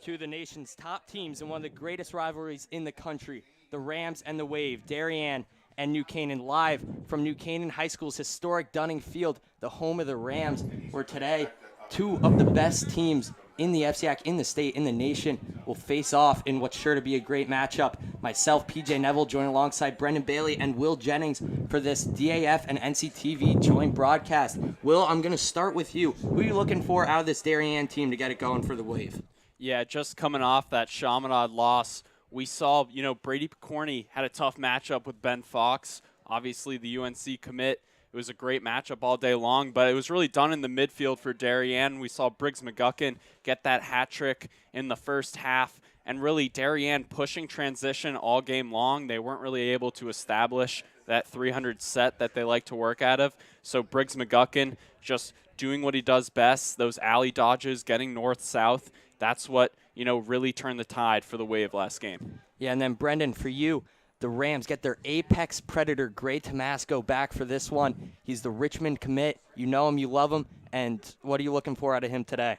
Two of the nation's top teams in one of the greatest rivalries in the country, the Rams and the Wave, Darien and New Canaan, live from New Canaan High School's historic Dunning Field, the home of the Rams, where today two of the best teams in the FCIAC, in the state, in the nation, will face off in what's sure to be a great matchup. Myself, PJ Neville, joined alongside Brendan Bailey and Will Jennings for this DAF and NCTV joint broadcast. Will, I'm going to start with you. Who are you looking for out of this Darien team to get it going for the Wave? Yeah, just coming off that Chaminade loss, we saw, Brady Picorni had a tough matchup with Ben Fox. Obviously, the UNC commit. It was a great matchup all day long, but it was really done in the midfield for Darien. We saw Briggs McGuckin get that hat trick in the first half, and really Darien pushing transition all game long. They weren't really able to establish that 300 set that they like to work out of. So Briggs McGuckin just doing what he does best, those alley dodges, getting north-south. That's what, really turned the tide for the Wave last game. Yeah, and then Brendan, for you, the Rams get their apex predator, Gray Tomasco, back for this one. He's the Richmond commit. You know him, you love him, and what are you looking for out of him today?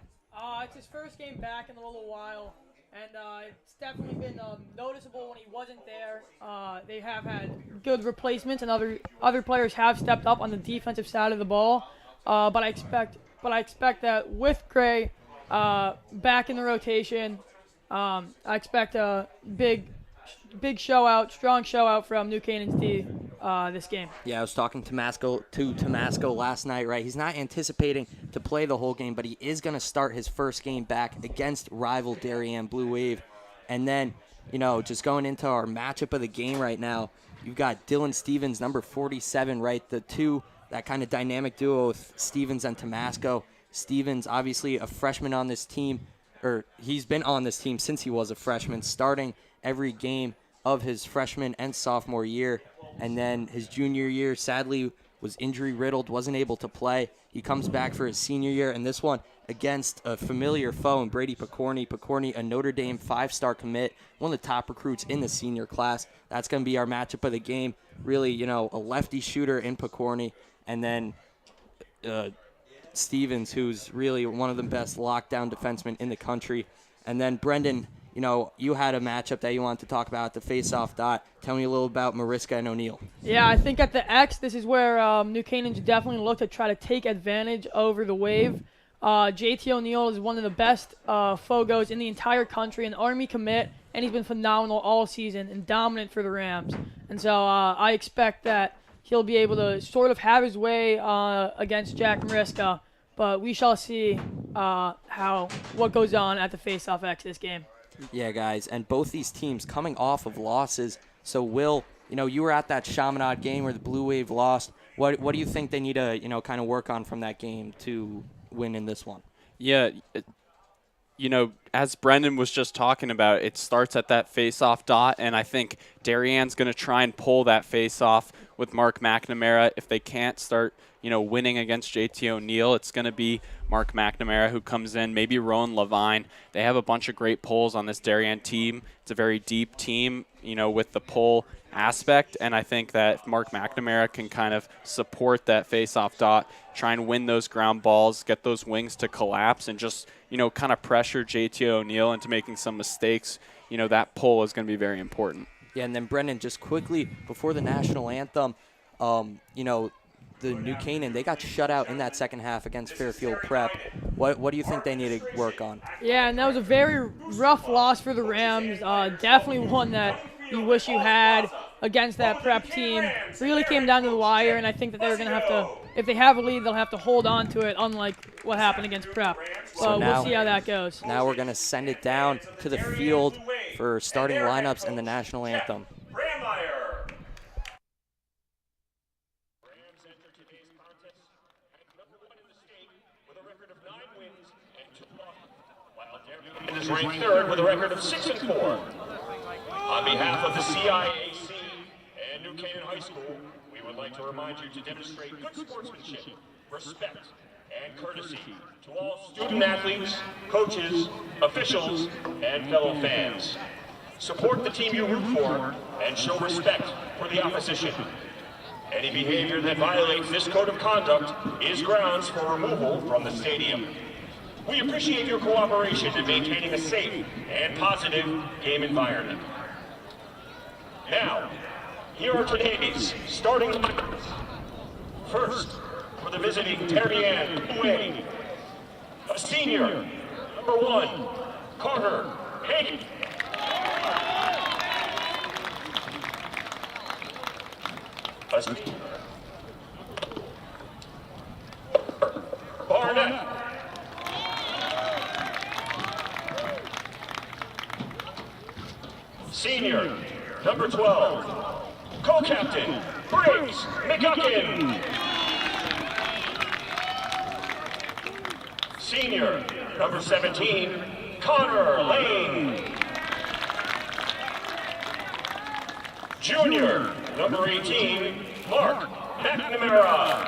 It's his first game back in a little while, and it's definitely been noticeable when he wasn't there. They have had good replacements, and other players have stepped up on the defensive side of the ball. But I expect that with Gray back in the rotation, I expect a big strong show out from New Canaan's D this game. Yeah, I was talking to Tomasco last night, right? He's not anticipating to play the whole game, but he is going to start his first game back against rival Darien Blue Wave. And then, just going into our matchup of the game right now, you've got Dylan Stevens, number 47, right? That kind of dynamic duo with Stevens and Tomasco. Stevens, obviously a freshman on this team, or he's been on this team since he was a freshman, starting every game of his freshman and sophomore year. And then his junior year, sadly, was injury riddled, wasn't able to play. He comes back for his senior year, and this one against a familiar foe in Brady Picorni. Picorni, a Notre Dame 5-star commit, one of the top recruits in the senior class. That's going to be our matchup of the game. Really, a lefty shooter in Picorni, and then Stevens, who's really one of the best lockdown defensemen in the country. And then Brendan, you had a matchup that you wanted to talk about at the face-off dot. Tell me a little about Mariska and O'Neill. Yeah, I think at the X, this is where New Canaan's definitely look to try to take advantage over the Wave. JT O'Neill is one of the best Fogos in the entire country, an Army commit, and he's been phenomenal all season and dominant for the Rams. And so I expect that he'll be able to sort of have his way against Jack Mariska, but we shall see what goes on at the face-off X this game. Yeah, guys, and both these teams coming off of losses. So, Will, you were at that Chaminade game where the Blue Wave lost. What do you think they need to, kind of work on from that game to win in this one? Yeah, as Brendan was just talking about, it starts at that face-off dot, and I think Darien's going to try and pull that face-off with Mark McNamara. If they can't start, winning against JT O'Neill, it's going to be Mark McNamara who comes in, maybe Rowan Levine. They have a bunch of great pulls on this Darien team. It's a very deep team, with the pull aspect, and I think that if Mark McNamara can kind of support that face-off dot, try and win those ground balls, get those wings to collapse, and just, kind of pressure JT O'Neill into making some mistakes, that pull is going to be very important. Yeah, and then Brendan, just quickly, before the national anthem, the New Canaan, they got shut out in that second half against Fairfield Prep. What do you think they need to work on? Yeah, and that was a very rough loss for the Rams. Definitely one that you wish you had against that Prep team. Really came down to the wire, and I think that they're going to have to, if they have a lead, they'll have to hold on to it, unlike what happened against Prep. So we'll see how that goes. Now we're going to send it down to the field for starting lineups and the national anthem. Is ranked third with a record of 6-4. On behalf of the CIAC and New Canaan High School, we would like to remind you to demonstrate good sportsmanship, respect, and courtesy to all student athletes, coaches, officials, and fellow fans. Support the team you root for and show respect for the opposition. Any behavior that violates this code of conduct is grounds for removal from the stadium. We appreciate your cooperation in maintaining a safe and positive game environment. Now, here are today's starting lineups. First, for the visiting Darien Blue Wave, a senior, number 1, Carter Hagen. Barnett. Senior, number 12, co-captain, Briggs McGuckin. Senior, number 17, Connor Lane. Junior, number 18, Mark McNamara.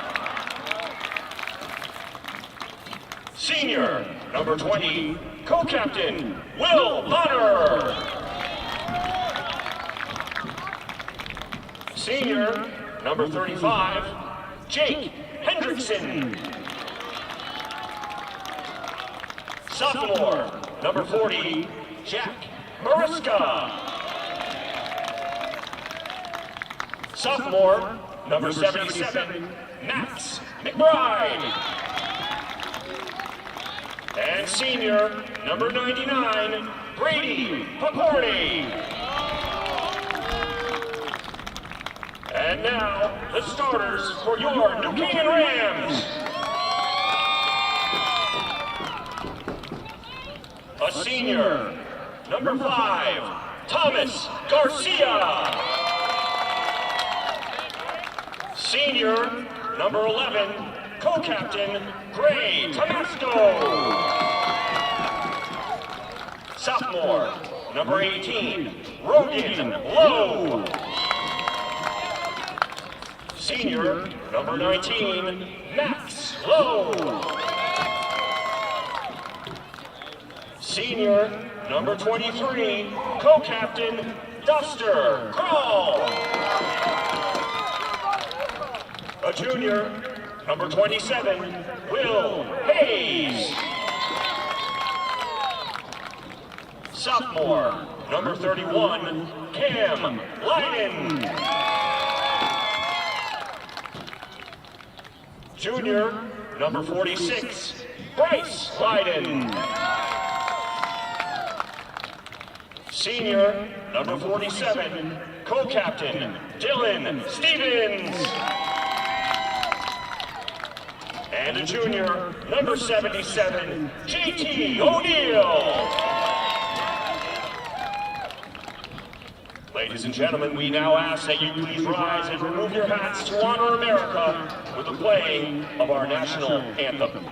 Senior, number 20, co-captain, Will Bonner. Senior, number 35, Jake Hendrickson. Sophomore, number 40, Jack Mariska. Sophomore, number 77, Max McBride. And senior, number 99, Brady Picorni. And now, the starters for your New Canaan Rams. A senior, number 5, Thomas Garcia. Senior, number 11, co-captain, Gray Tomasco. Sophomore, number 18, Rogan Lowe. Senior, number 19, Max Lowe. Senior, number 23, co-captain, Duster Kroll. A junior, number 27, Will Hayes. Sophomore, number 31, Cam Lyden. Junior, number 46, Bryce Lyden. Senior, number 47, co-captain, Dylan Stevens. And a junior, number 77, JT O'Neill. Ladies and gentlemen, we now ask that you please rise and remove your hats to honor America with the playing of our national anthem.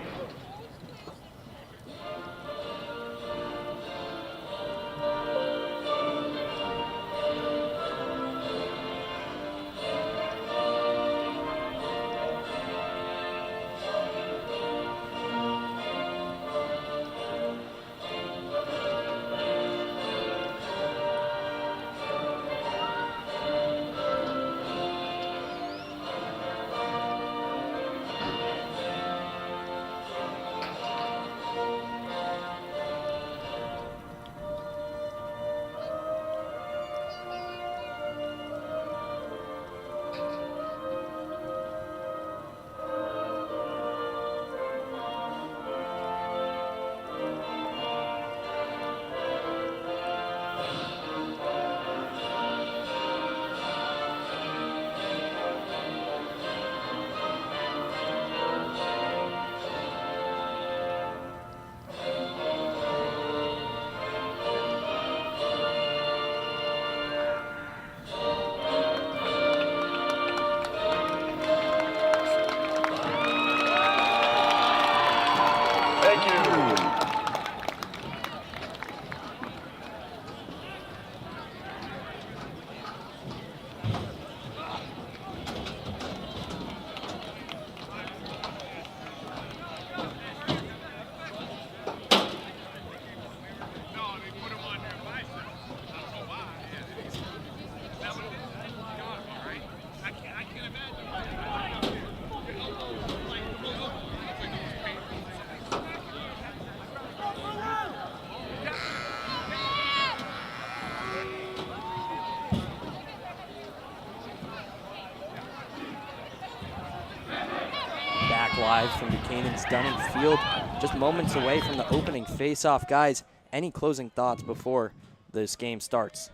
Live from Buchanan's Dunning Field, just moments away from the opening face-off. Guys, any closing thoughts before this game starts?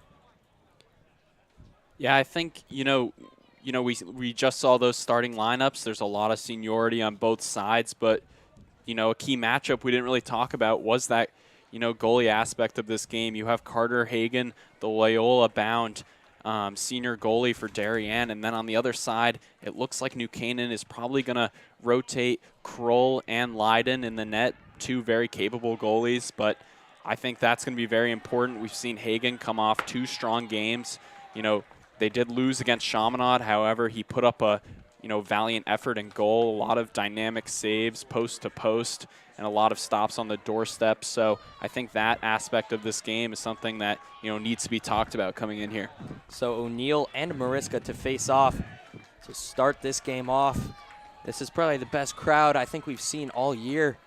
Yeah, I think, we just saw those starting lineups. There's a lot of seniority on both sides, but, a key matchup we didn't really talk about was that, goalie aspect of this game. You have Carter Hagan, the Loyola-bound senior goalie for Darien, and then on the other side, it looks like New Canaan is probably going to rotate Kroll and Lyden in the net, two very capable goalies, but I think that's going to be very important. We've seen Hagan come off 2 strong games. They did lose against Chaminade, however, he put up a valiant effort in goal, a lot of dynamic saves post to post, and a lot of stops on the doorstep. So I think that aspect of this game is something that needs to be talked about coming in here. So O'Neill and Mariska to face off to start this game off. This is probably the best crowd I think we've seen all year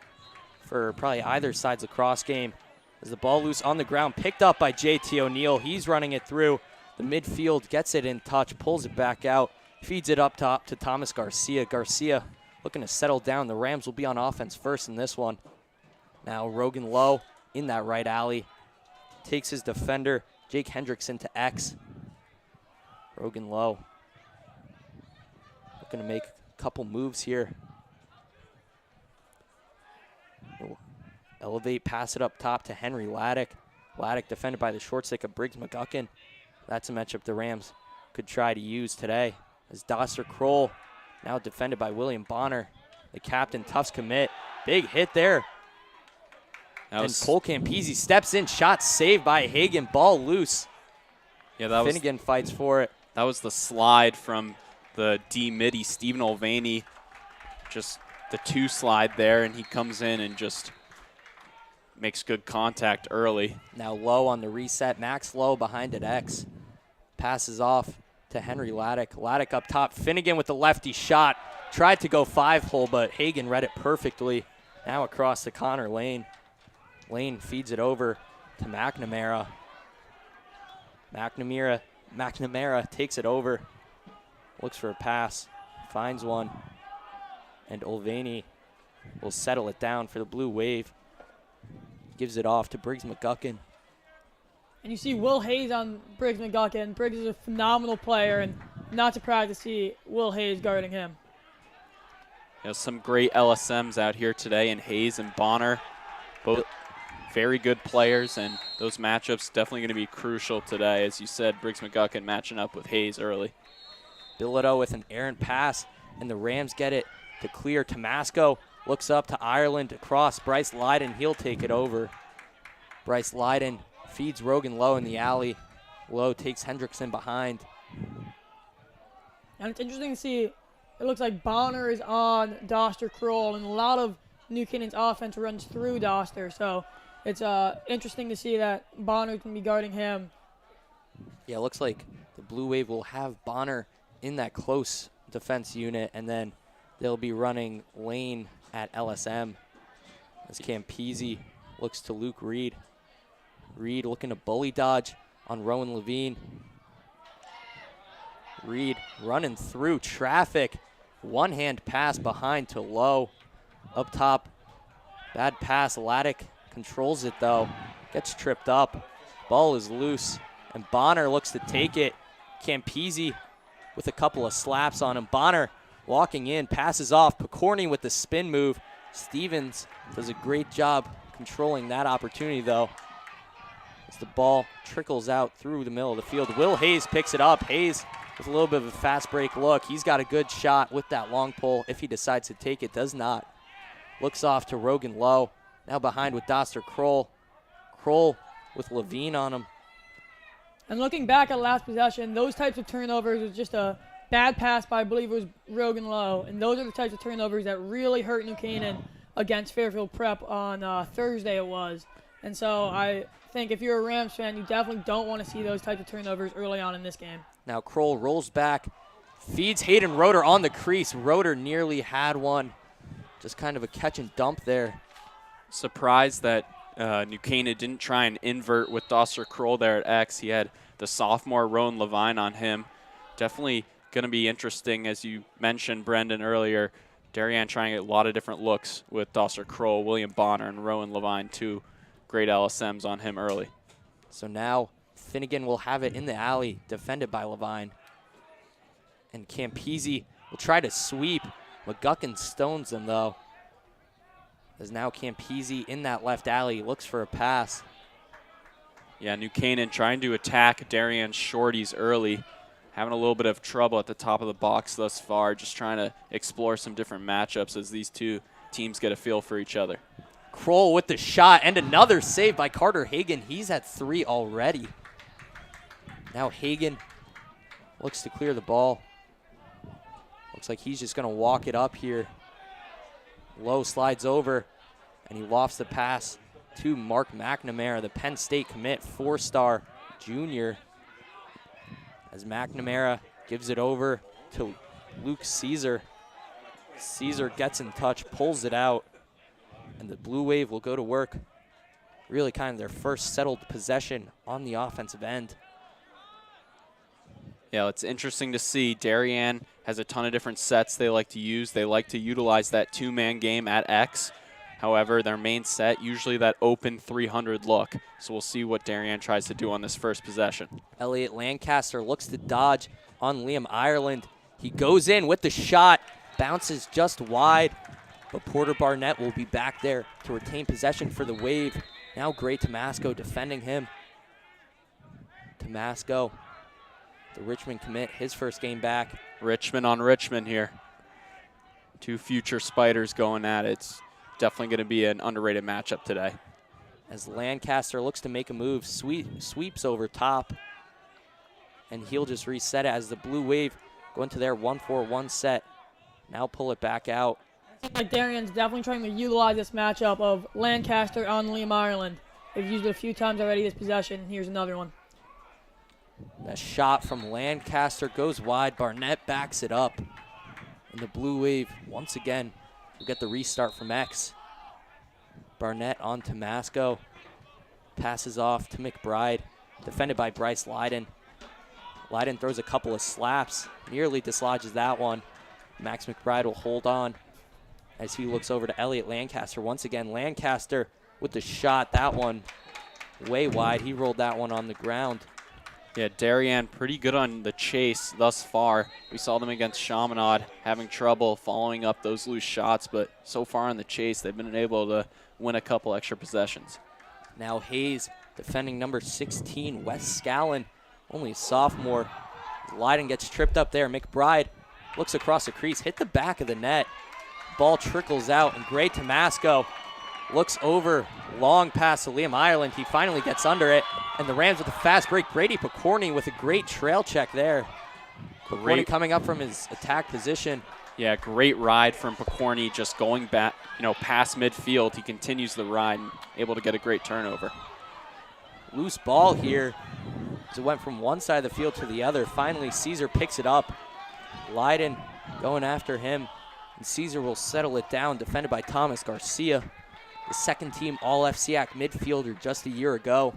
for probably either side's lacrosse game. As the ball loose on the ground, picked up by JT O'Neill. He's running it through the midfield, gets it in touch, pulls it back out, feeds it up top to Thomas Garcia. Garcia looking to settle down. The Rams will be on offense first in this one. Now Rogan Lowe in that right alley. Takes his defender, Jake Hendrickson, to X. Rogan Lowe looking to make a couple moves here. He'll elevate, pass it up top to Henry Laddick. Laddick defended by the short stick of Briggs McGuckin. That's a matchup the Rams could try to use today. As Doster Kroll now defended by William Bonner. The captain, Tufts commit. Big hit there. And Cole Campese steps in. Shot saved by Hagan. Ball loose. Yeah, Finnegan fights for it. That was the slide from the D midi, Stephen Olvaney, just the 2 slide there, and he comes in and just makes good contact early. Now Lowe on the reset. Max Lowe behind at X. Passes off to Henry Laddick. Laddick up top. Finnegan with the lefty shot. Tried to go 5-hole, but Hagan read it perfectly. Now across to Connor Lane. Lane feeds it over to McNamara. McNamara takes it over. Looks for a pass. Finds one. And Olvaney will settle it down for the Blue Wave. Gives it off to Briggs McGuckin. And you see Will Hayes on Briggs McGuckin. Briggs is a phenomenal player, and not surprised to see Will Hayes guarding him. Some great LSMs out here today, and Hayes and Bonner, both very good players, and those matchups definitely going to be crucial today. As you said, Briggs McGuckin matching up with Hayes early. Bilodeau with an errant pass, and the Rams get it to clear. Tomasco looks up to Ireland across. Bryce Lyden, he'll take it over. Bryce Lyden feeds Rogan Lowe in the alley. Lowe takes Hendrickson behind. And it's interesting to see, it looks like Bonner is on Doster Kroll, and a lot of New Canaan's offense runs through Doster. So it's interesting to see that Bonner can be guarding him. Yeah, it looks like the Blue Wave will have Bonner in that close defense unit, and then they'll be running Lane at LSM as Campese looks to Luke Reed. Reed looking to bully dodge on Rowan Levine. Reed running through traffic. One-hand pass behind to Lowe. Up top, bad pass. Laddick controls it though. Gets tripped up. Ball is loose, and Bonner looks to take it. Campese with a couple of slaps on him. Bonner walking in, passes off. Picorni with the spin move. Stevens does a great job controlling that opportunity though, as the ball trickles out through the middle of the field. Will Hayes picks it up. Hayes with a little bit of a fast break look. He's got a good shot with that long pole if he decides to take it. Does not. Looks off to Rogan Lowe. Now behind with Doster Kroll. Kroll with Levine on him. And looking back at last possession, those types of turnovers was just a bad pass by, I believe it was Rogan Lowe. And those are the types of turnovers that really hurt New Canaan against Fairfield Prep on Thursday it was. And so I think if you're a Rams fan, you definitely don't want to see those types of turnovers early on in this game. Now Kroll rolls back, feeds Hayden Roeder on the crease. Roeder nearly had one. Just kind of a catch and dump there. Surprised that New Canaan didn't try and invert with Doster Kroll there at X. He had the sophomore Rowan Levine on him. Definitely going to be interesting, as you mentioned, Brendan, earlier. Darien trying a lot of different looks with Doster Kroll, William Bonner, and Rowan Levine, two great LSMs on him early. So now Finnegan will have it in the alley, defended by Levine. And Campese will try to sweep. McGuckin stones him, though. As now Campese in that left alley, looks for a pass. Yeah, New Canaan trying to attack Darien's shorties early. Having a little bit of trouble at the top of the box thus far, just trying to explore some different matchups as these two teams get a feel for each other. Kroll with the shot, and another save by Carter Hagan. He's at 3 already. Now Hagan looks to clear the ball. Looks like he's just going to walk it up here. Lowe slides over, and he lofts the pass to Mark McNamara, the Penn State commit, 4-star junior. As McNamara gives it over to Luke Caesar. Caesar gets in touch, pulls it out, and the Blue Wave will go to work. Really kind of their first settled possession on the offensive end. Yeah, it's interesting to see. Darien has a ton of different sets they like to use. They like to utilize that two-man game at X. However, their main set, usually that open 300 look. So we'll see what Darien tries to do on this first possession. Elliot Lancaster looks to dodge on Liam Ireland. He goes in with the shot, bounces just wide, but Porter Barnett will be back there to retain possession for the Wave. Now Gray Tomasco defending him. Tomasco, the Richmond commit, his first game back. Richmond on Richmond here. Two future Spiders going at it. It's definitely going to be an underrated matchup today. As Lancaster looks to make a move, sweeps over top, and he'll just reset it as the Blue Wave go into their 1-4-1 set. Now pull it back out. Seems like Darien's definitely trying to utilize this matchup of Lancaster on Liam Ireland. They've used it a few times already this possession. Here's another one. A shot from Lancaster goes wide. Barnett backs it up. And the Blue Wave, once again, will get the restart from X. Barnett on to Masco. Passes off to McBride. Defended by Bryce Leiden. Leiden throws a couple of slaps. Nearly dislodges that one. Max McBride will hold on as he looks over to Elliot Lancaster. Once again, Lancaster with the shot. That one way wide. He rolled that one on the ground. Yeah, Darien pretty good on the chase thus far. We saw them against Chaminade having trouble following up those loose shots, but so far on the chase, they've been able to win a couple extra possessions. Now Hayes defending number 16, Wes Scallon, only a sophomore. Leiden gets tripped up there. McBride looks across the crease, hit the back of the net. Ball trickles out, and Gray Tomasco looks over, long pass to Liam Ireland. He finally gets under it, and the Rams with a fast break. Brady Picorni with a great trail check there. Picorni coming up from his attack position. Yeah, great ride from Picorni, just going back, past midfield. He continues the ride and able to get a great turnover. Loose ball here as it went from one side of the field to the other. Finally, Caesar picks it up. Leiden going after him, and Caesar will settle it down, defended by Thomas Garcia, the second-team All-FCAC midfielder just a year ago.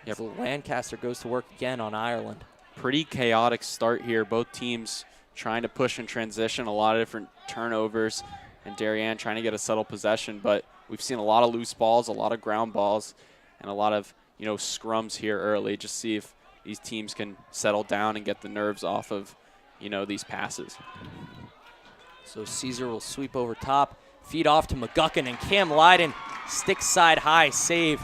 Yep. So Lancaster goes to work again on Ireland. Pretty chaotic start here. Both teams trying to push in transition, a lot of different turnovers, and Darien trying to get a settled possession. But we've seen a lot of loose balls, a lot of ground balls, and a lot of scrums here early. Just see if these teams can settle down and get the nerves off of these passes. So Caesar will sweep over top, feed off to McGuckin, and Cam Leiden sticks side high, save.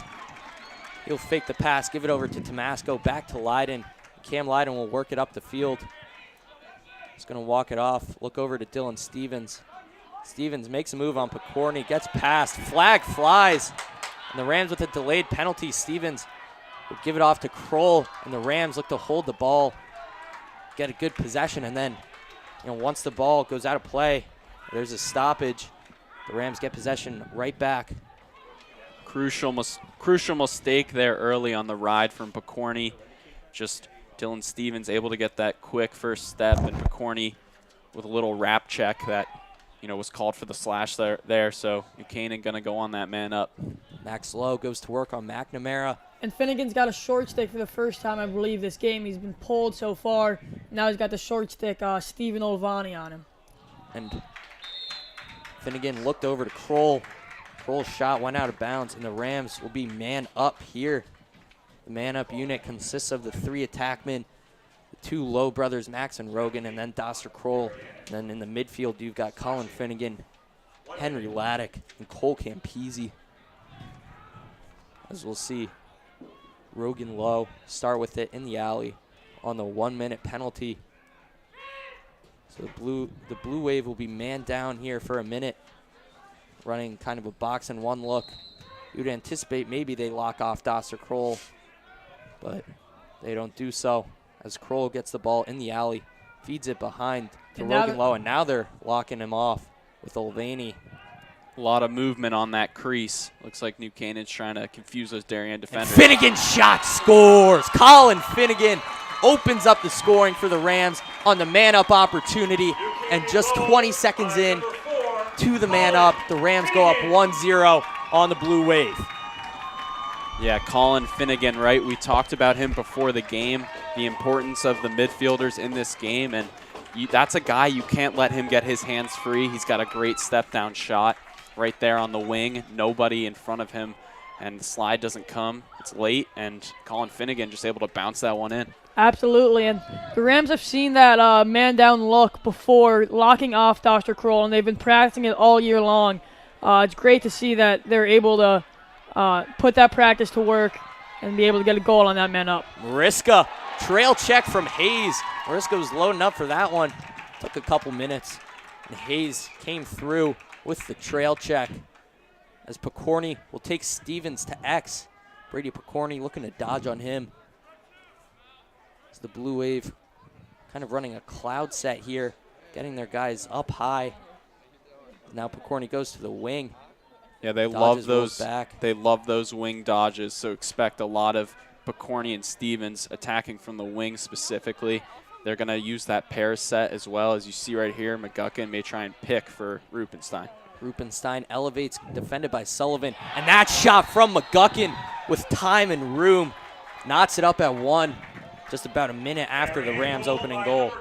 He'll fake the pass, give it over to Tomasco, back to Leiden. Cam Leiden will work it up the field. He's going to walk it off, look over to Dylan Stevens. Stevens makes a move on Picorni, gets past, flag flies. And the Rams with a delayed penalty. Stevens will give it off to Kroll, and the Rams look to hold the ball, get a good possession, and then once the ball goes out of play, there's a stoppage. The Rams get possession right back. Crucial mistake there early on the ride from Picorni. Just Dylan Stevens able to get that quick first step, and Picorni with a little wrap check that was called for the slash there. So Canaan going to go on that man up. Max Lowe goes to work on McNamara. And Finnegan's got a short stick for the first time, I believe, this game. He's been pulled so far. Now he's got the short stick, Stephen Olvani, on him. And Finnegan looked over to Kroll. Kroll's shot went out of bounds, and the Rams will be man up here. The man up unit consists of the three attackmen, the two Lowe brothers, Max and Rogan, and then Doster Kroll. And then in the midfield, you've got Colin Finnegan, Henry Laddick, and Cole Campese. As we'll see, Rogan Lowe start with it in the alley on the 1-minute penalty. So the blue Wave will be man down here for a minute, running kind of a box and one look. You'd anticipate maybe they lock off Doster Kroll, but they don't do so as Kroll gets the ball in the alley, feeds it behind to Rogan Lowe, and now they're locking him off with Olvani. A lot of movement on that crease. Looks like New Canaan's trying to confuse those Darien defenders. And Finnegan shot scores. Colin Finnegan opens up the scoring for the Rams on the man-up opportunity. And just 20 seconds in to the man-up, the Rams go up 1-0 on the Blue Wave. Yeah, Colin Finnegan, right? We talked about him before the game, the importance of the midfielders in this game. And that's a guy you can't let him get his hands free. He's got a great step-down shot right there on the wing, nobody in front of him, and the slide doesn't come. It's late, and Colin Finnegan just able to bounce that one in. Absolutely, and the Rams have seen that man-down look before, locking off Dr. Kroll, and they've been practicing it all year long. It's great to see that they're able to put that practice to work and be able to get a goal on that man up. Mariska, trail check from Hayes. Mariska was loading up for that one. Took a couple minutes, and Hayes came through with the trail check as Picorni will take Stevens to X. Brady Picorni looking to dodge on him. As the Blue Wave kind of running a cloud set here, getting their guys up high. Now Pokorny goes to the wing. Yeah, they love those. They love those wing dodges. So expect a lot of Pokorny and Stevens attacking from the wing specifically. They're going to use that pair set as well. As you see right here, McGuckin may try and pick for Rupenstein. Rupenstein elevates, defended by Sullivan. And that shot from McGuckin with time and room. Knots it up at 1, just about a minute after the Rams' opening goal.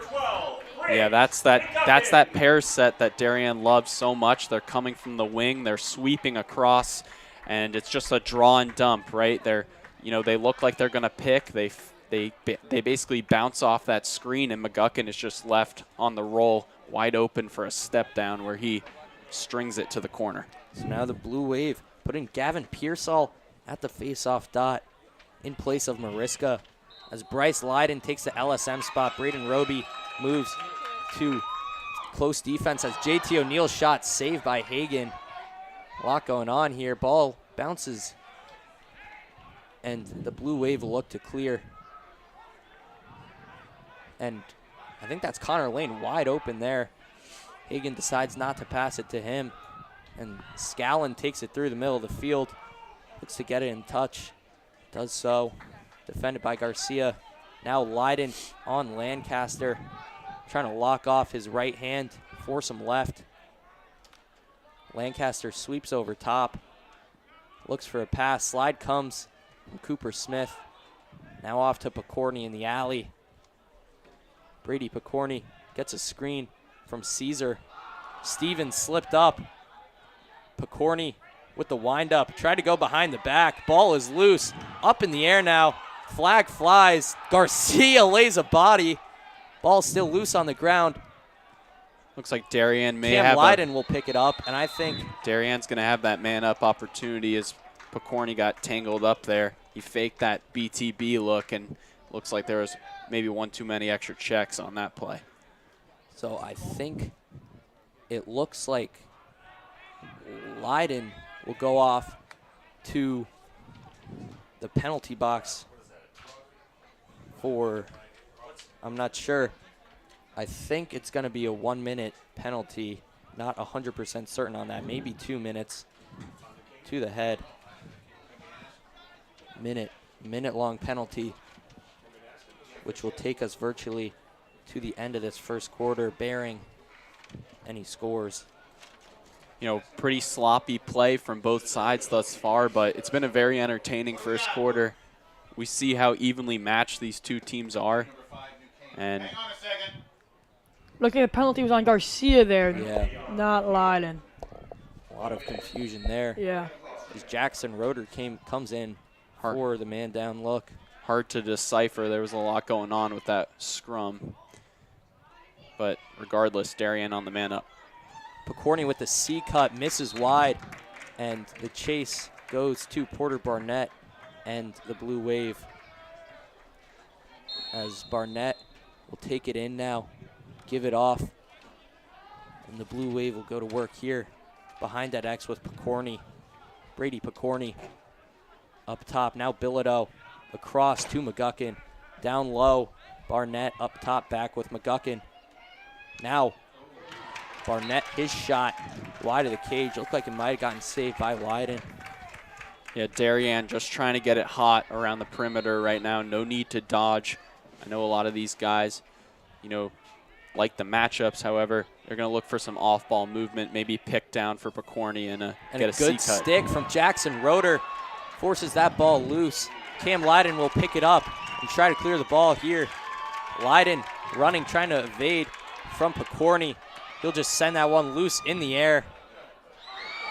Yeah, that's that pair set that Darien loves so much. They're coming from the wing. They're sweeping across, and it's just a draw and dump, right? They look like they're going to pick. They basically bounce off that screen, and McGuckin is just left on the roll wide open for a step down where he strings it to the corner. So now the Blue Wave putting Gavin Pearsall at the face-off dot in place of Mariska. As Bryce Lydon takes the LSM spot, Braden Roby moves to close defense as JT O'Neill's shot saved by Hagan. A lot going on here. Ball bounces, and the Blue Wave will look to clear. And I think that's Connor Lane wide open there. Hagan decides not to pass it to him, and Scallon takes it through the middle of the field. Looks to get it in touch. Does so. Defended by Garcia. Now Lydon on Lancaster, trying to lock off his right hand, force him left. Lancaster sweeps over top, looks for a pass. Slide comes from Cooper Smith. Now off to Pokorny in the alley. Brady Pokorny gets a screen from Caesar. Stevens slipped up. Pokorny with the windup. Tried to go behind the back. Ball is loose. Up in the air now. Flag flies. Garcia lays a body. Ball still loose on the ground. Looks like Darien may Cam have Lydon will pick it up, and I think Darien's going to have that man-up opportunity as Pokorny got tangled up there. He faked that BTB look, and looks like there was maybe one too many extra checks on that play. so. I think it looks like Lydon will go off to the penalty box for, I'm not sure. I think it's going to be a 1-minute penalty. Not 100% certain on that. Maybe 2 minutes to the head. Minute-long penalty, which will take us virtually to the end of this first quarter, bearing any scores. You know, pretty sloppy play from both sides thus far, but it's been a very entertaining first quarter. We see how evenly matched these two teams are. And looking at the penalty was on Garcia there, Yeah, not Lydon. a lot of confusion there. Yeah. As Jackson Roeder comes in for the man down look. hard to decipher. There was a lot going on with that scrum. But regardless, Darien on the man up. Pokorny with the C cut, misses wide, and the chase goes to Porter Barnett and the Blue Wave. As Barnett will take it in now, give it off, and the Blue Wave will go to work here behind that X with Pokorny. Brady Pokorny up top. Now Bilodeau across to McGuckin. Down low, Barnett up top, back with McGuckin. Now Barnett, his shot wide of the cage. Looked like it might have gotten saved by Lydon. Yeah, Darien just trying to get it hot around the perimeter right now. No need to dodge. I know a lot of these guys, you know, like the matchups. However, they're going to look for some off-ball movement, maybe pick down for Pokorny and get a good C-cut. stick from Jackson Roeder. Forces that ball loose. Cam Lydon will pick it up and try to clear the ball here. Lydon running, trying to evade from Pokorny. He'll just send that one loose in the air.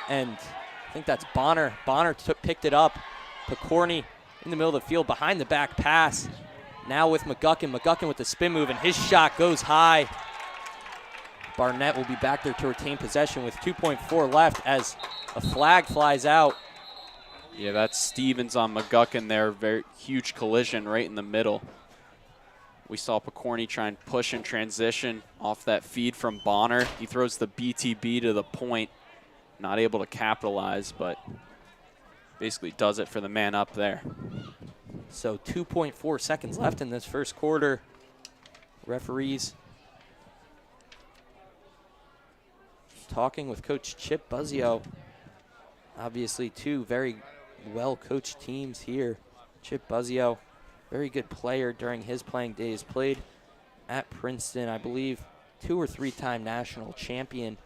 And I think that's Bonner. Bonner picked it up. Pokorny in the middle of the field behind the back pass. Now with McGuckin. McGuckin with the spin move, and his shot goes high. Barnett will be back there to retain possession with 2.4 left as a flag flies out. Yeah, that's Stevens on McGuckin there. Very huge collision right in the middle. We saw Pokorny try and push in transition off that feed from Bonner. He throws the BTB to the point. Not able to capitalize, but basically does it for the man up there. So 2.4 seconds left in this first quarter. referees talking with Coach Chip Buzzio. Obviously, two very well-coached teams here. Chip Buzzio, very good player during his playing days, played at Princeton, I believe, 2 or 3-time national champion,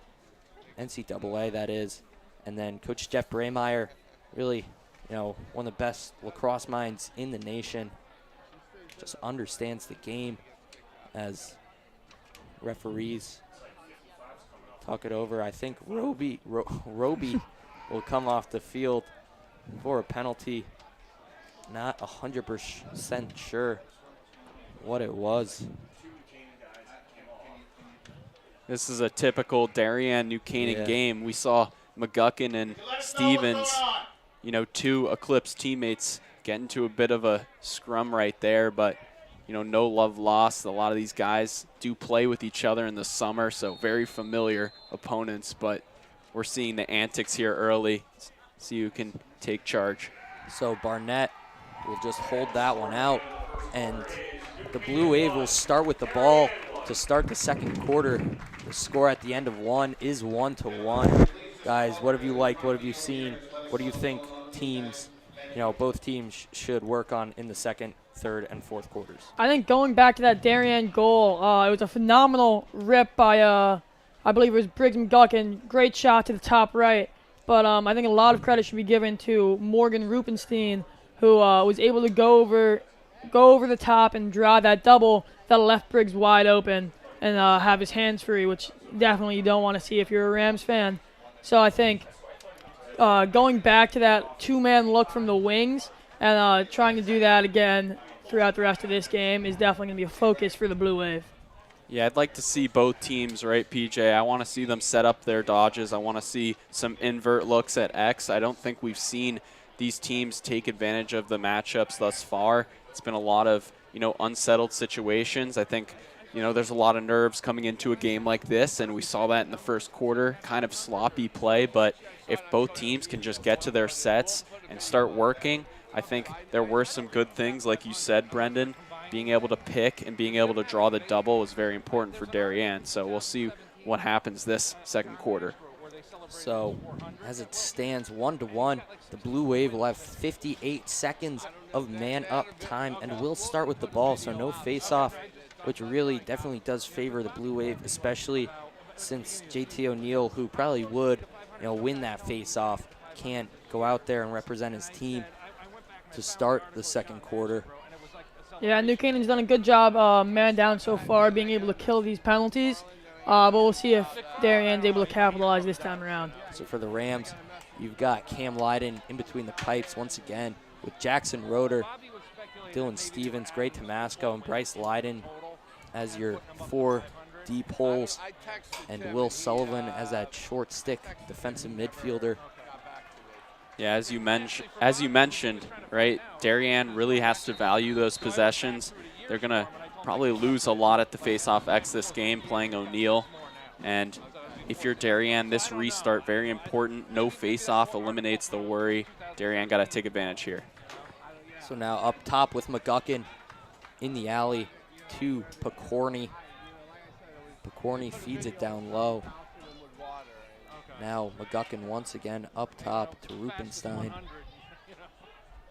NCAA that is. And then Coach Jeff Braymeyer, really, one of the best lacrosse minds in the nation. Just understands the game as referees talk it over. I think Roby will come off the field for a penalty. Not 100% sure what it was. This is a typical Darien New Canaan game. We saw McGuckin and Stevens, two Eclipse teammates get into a bit of a scrum right there, but no love lost. A lot of these guys do play with each other in the summer, so very familiar opponents, but we're seeing the antics here early. See who can take charge. So Barnett will just hold that one out, and the Blue Wave will start with the ball to start the second quarter. The score at the end of one is 1-1. Guys, what have you liked? What have you seen? What do you think teams, both teams should work on in the second, third, and fourth quarters? I think going back to that Darien goal, it was a phenomenal rip by, I believe it was Briggs McGuckin. Great shot to the top right. But I think a lot of credit should be given to Morgan Rupenstein, who was able to go over the top and draw that double that left Briggs wide open and have his hands free, which definitely you don't want to see if you're a Rams fan. So I think going back to that two-man look from the wings and trying to do that again throughout the rest of this game is definitely going to be a focus for the Blue Wave. Yeah, I'd like to see both teams, right, PJ? I want to see them set up their dodges. I want to see some invert looks at X. I don't think we've seen these teams take advantage of the matchups thus far. It's been a lot of, unsettled situations. I think, there's a lot of nerves coming into a game like this, and we saw that in the first quarter, kind of sloppy play. But if both teams can just get to their sets and start working, I think there were some good things, like you said, Brendan. Being able to pick and being able to draw the double is very important for Darien. So we'll see what happens this second quarter. So as it stands 1-1, the Blue Wave will have 58 seconds of man-up time and will start with the ball, so no face-off, which really definitely does favor the Blue Wave, especially since JT O'Neill, who probably would win that face-off, can't go out there and represent his team to start the second quarter. Yeah, New Canaan's done a good job man down so far, being able to kill these penalties. But we'll see if Darien's able to capitalize this time around. So for the Rams, you've got Cam Lyden in between the pipes once again with Jackson Roeder, Dylan Stevens, Gray Tomasco, and Bryce Lyden as your 4 deep holes, and Will Sullivan as that short stick defensive midfielder. Yeah, as you mentioned, right, Darien really has to value those possessions. They're going to probably lose a lot at the face-off X this game playing O'Neill. And if you're Darien, this restart, very important. No face-off eliminates the worry. Darien got to take advantage here. So now up top with McGuckin in the alley to Picorni. Picorni feeds it down low. Now McGuckin once again up top to Rupenstein.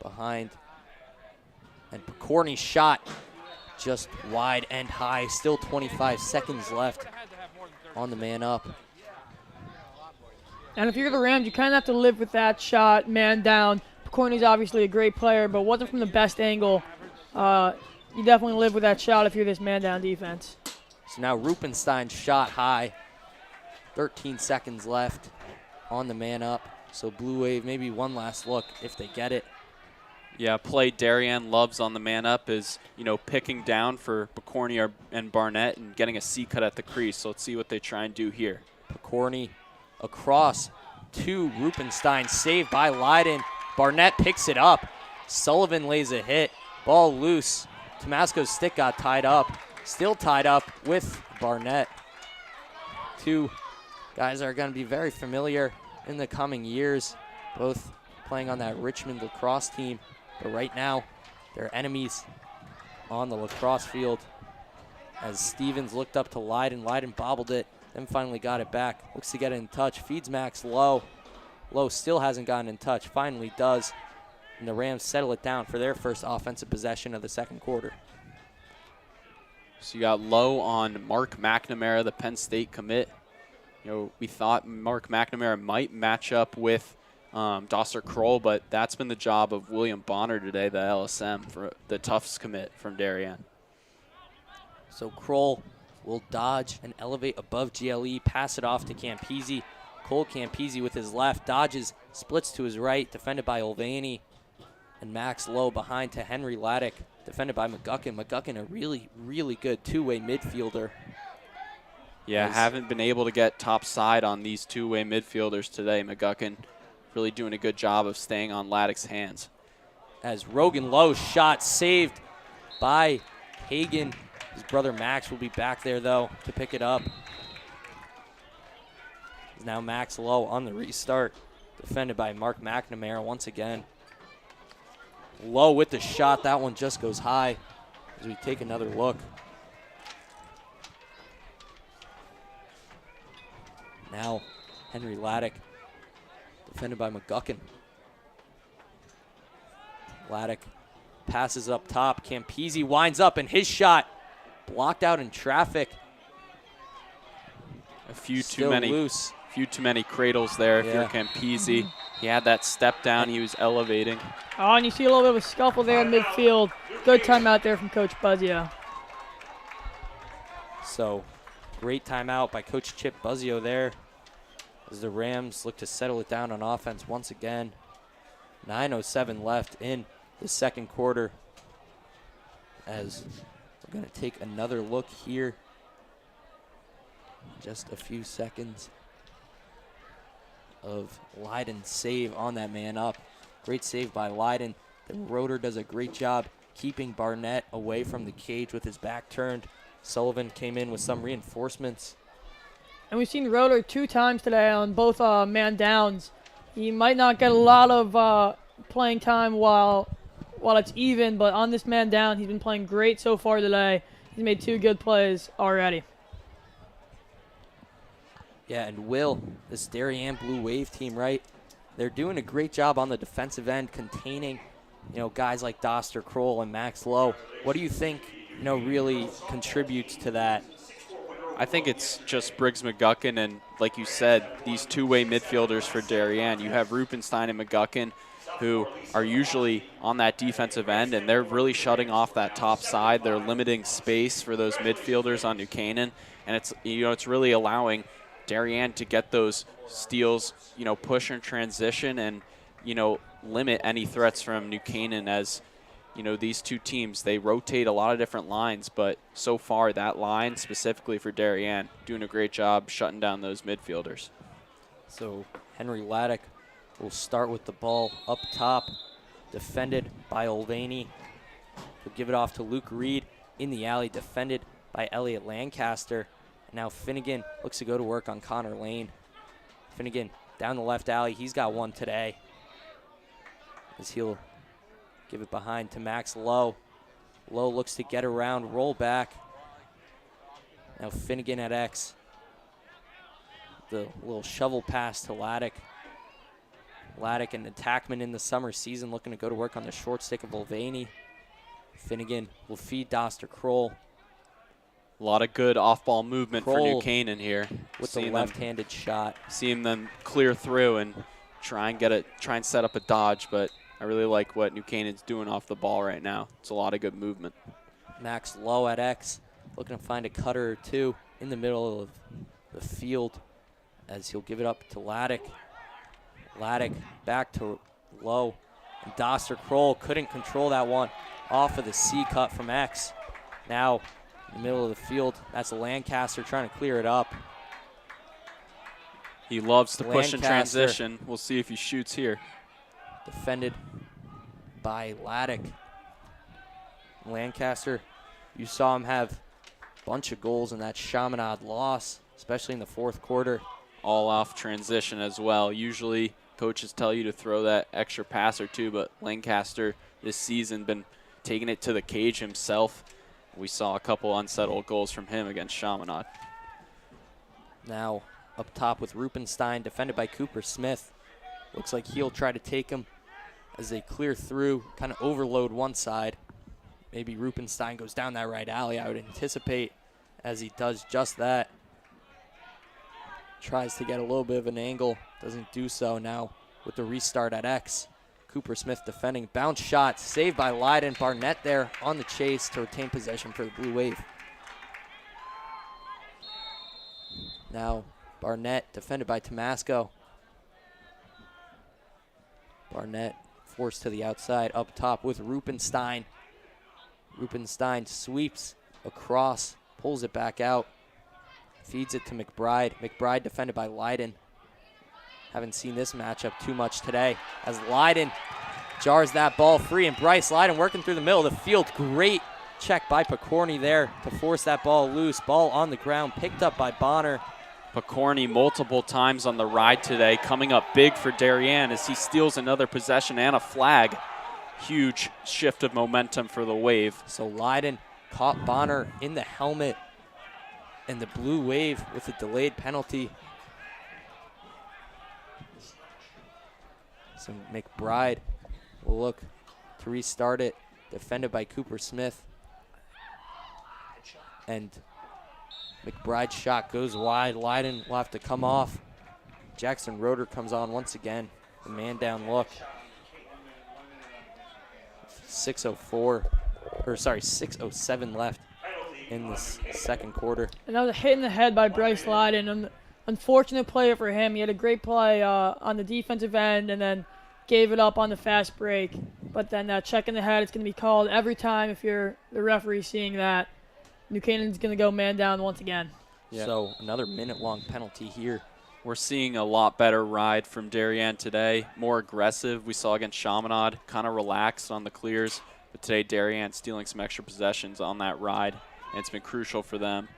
Behind. And Picorni's shot just wide and high. Still 25 seconds left on the man up. And if you're the Rams, you kind of have to live with that shot, man down. Picorni's obviously a great player, but wasn't from the best angle. You definitely live with that shot if you're this man down defense. So now Rupenstein's shot high. 13 seconds left on the man up. So Blue Wave, maybe one last look if they get it. Yeah, play Darien loves on the man up is, picking down for Picorni and Barnett and getting a C cut at the crease. So let's see what they try and do here. Picorni across to Rupenstein, saved by Lyden. Barnett picks it up. Sullivan lays a hit. Ball loose. Tomasco's stick got tied up. Still tied up with Barnett. Two guys are going to be very familiar in the coming years, both playing on that Richmond lacrosse team. But right now, they're enemies on the lacrosse field. as Stevens looked up to Leiden. Leiden bobbled it, then finally got it back. Looks to get it in touch. Feeds Max Lowe. Lowe still hasn't gotten in touch. Finally does. And the Rams settle it down for their first offensive possession of the second quarter. So you got Lowe on Mark McNamara, the Penn State commit. You know, we thought Mark McNamara might match up with Doster Kroll, but that's been the job of William Bonner today, the LSM, for the Tufts commit from Darien. So Kroll will dodge and elevate above GLE, pass it off to Campese. Cole Campese with his left, dodges, splits to his right, defended by Olvani. And Max Lowe behind to Henry Laddick, defended by McGuckin. McGuckin, a really, really good two-way midfielder. Yeah, haven't been able to get top side on these two-way midfielders today. McGuckin really doing a good job of staying on Laddick's hands. As Rogan Lowe's shot saved by Hagan. His brother Max will be back there, though, to pick it up. Now Max Lowe on the restart, defended by Mark McNamara once again. Lowe with the shot. That one just goes high as we take another look. Now Henry Laddick, defended by McGuckin. Laddick passes up top. Campese winds up, and his shot blocked out in traffic. A few Still too many loose. Few too many cradles there if you're Campese. He had that step down. He was elevating. Oh, and you see a little bit of a scuffle there in midfield. Good timeout there from Coach Buzzio. So, great timeout by Coach Chip Buzzio there as the Rams look to settle it down on offense once again. 9:07 left in the second quarter as we're going to take another look here. Just a few seconds of Leiden's save on that man up. Great save by Leiden. The rotor does a great job keeping Barnett away from the cage with his back turned. Sullivan came in with some reinforcements. And we've seen Rotor 2 times today on both man downs. He might not get a lot of playing time while it's even, but on this man down, he's been playing great so far today. He's made 2 good plays already. Yeah, and Will, this Darien Blue Wave team, right? They're doing a great job on the defensive end, containing, guys like Doster Kroll and Max Lowe. What do you think, really contributes to that? I think it's just Briggs McGuckin and, like you said, these two-way midfielders for Darien. You have Rupenstein and McGuckin, who are usually on that defensive end, and they're really shutting off that top side. They're limiting space for those midfielders on New Canaan, and it's really allowing Darien to get those steals, push and transition and, limit any threats from New Canaan as, these two teams, they rotate a lot of different lines, but so far that line specifically for Darien doing a great job shutting down those midfielders. So Henry Laddick will start with the ball up top, defended by Olvani. He'll give it off to Luke Reed in the alley, defended by Elliot Lancaster. Now Finnegan looks to go to work on Connor Lane. Finnegan down the left alley. He's got one today as he'll give it behind to Max Lowe. Lowe looks to get around, roll back. Now Finnegan at X. The little shovel pass to Laddick. Laddick, an attackman in the summer season, looking to go to work on the short stick of Olvani. Finnegan will feed Doster Kroll. A lot of good off-ball movement for New Canaan here. With the left-handed shot. Seeing them clear through and try and set up a dodge, but I really like what New Canaan's doing off the ball right now. It's a lot of good movement. Max Lowe at X, looking to find a cutter or two in the middle of the field as he'll give it up to Laddick. Laddick back to Lowe. And Doster Kroll couldn't control that one off of the C cut from X. Now in the middle of the field, that's Lancaster trying to clear it up. He loves to push in transition. We'll see if he shoots here. Defended by Laddick. Lancaster, you saw him have a bunch of goals in that Chaminade loss, especially in the fourth quarter. All off transition as well. Usually coaches tell you to throw that extra pass or two, but Lancaster this season been taking it to the cage himself We saw a couple unsettled goals from him against Chaminade. Now up top with Rupenstein, defended by Cooper Smith. Looks like he'll try to take him as they clear through, kind of overload one side. Maybe Rupenstein goes down that right alley, I would anticipate, as he does just that. Tries to get a little bit of an angle, doesn't do so. Now with the restart at X. Cooper Smith defending, bounce shot, saved by Leiden. Barnett there on the chase to retain possession for the Blue Wave. Now Barnett defended by Tomasco. Barnett forced to the outside, up top with Rupenstein. Rupenstein sweeps across, pulls it back out, feeds it to McBride. McBride defended by Leiden. Haven't seen this matchup too much today as Leiden jars that ball free, and Bryce Leiden working through the middle of the field. Great check by Picorni there to force that ball loose. Ball on the ground, picked up by Bonner. Picorni multiple times on the ride today, coming up big for Darien as he steals another possession and a flag. Huge shift of momentum for the Wave. So Leiden caught Bonner in the helmet, and the Blue Wave with a delayed penalty. So McBride will look to restart it, defended by Cooper Smith. And McBride's shot goes wide. Leiden will have to come off. Jackson Roeder comes on once again. The man down look. 6:07 left in this second quarter. And that was a hit in the head by Bryce Leiden. An unfortunate play for him. He had a great play on the defensive end and then gave it up on the fast break. But then that check in the head is going to be called every time if you're the referee seeing that. New Canaan's going to go man down once again. Yeah. So another minute-long penalty here. We're seeing a lot better ride from Darien today, more aggressive. We saw against Chaminade, kind of relaxed on the clears. But today, Darien stealing some extra possessions on that ride, and it's been crucial for them.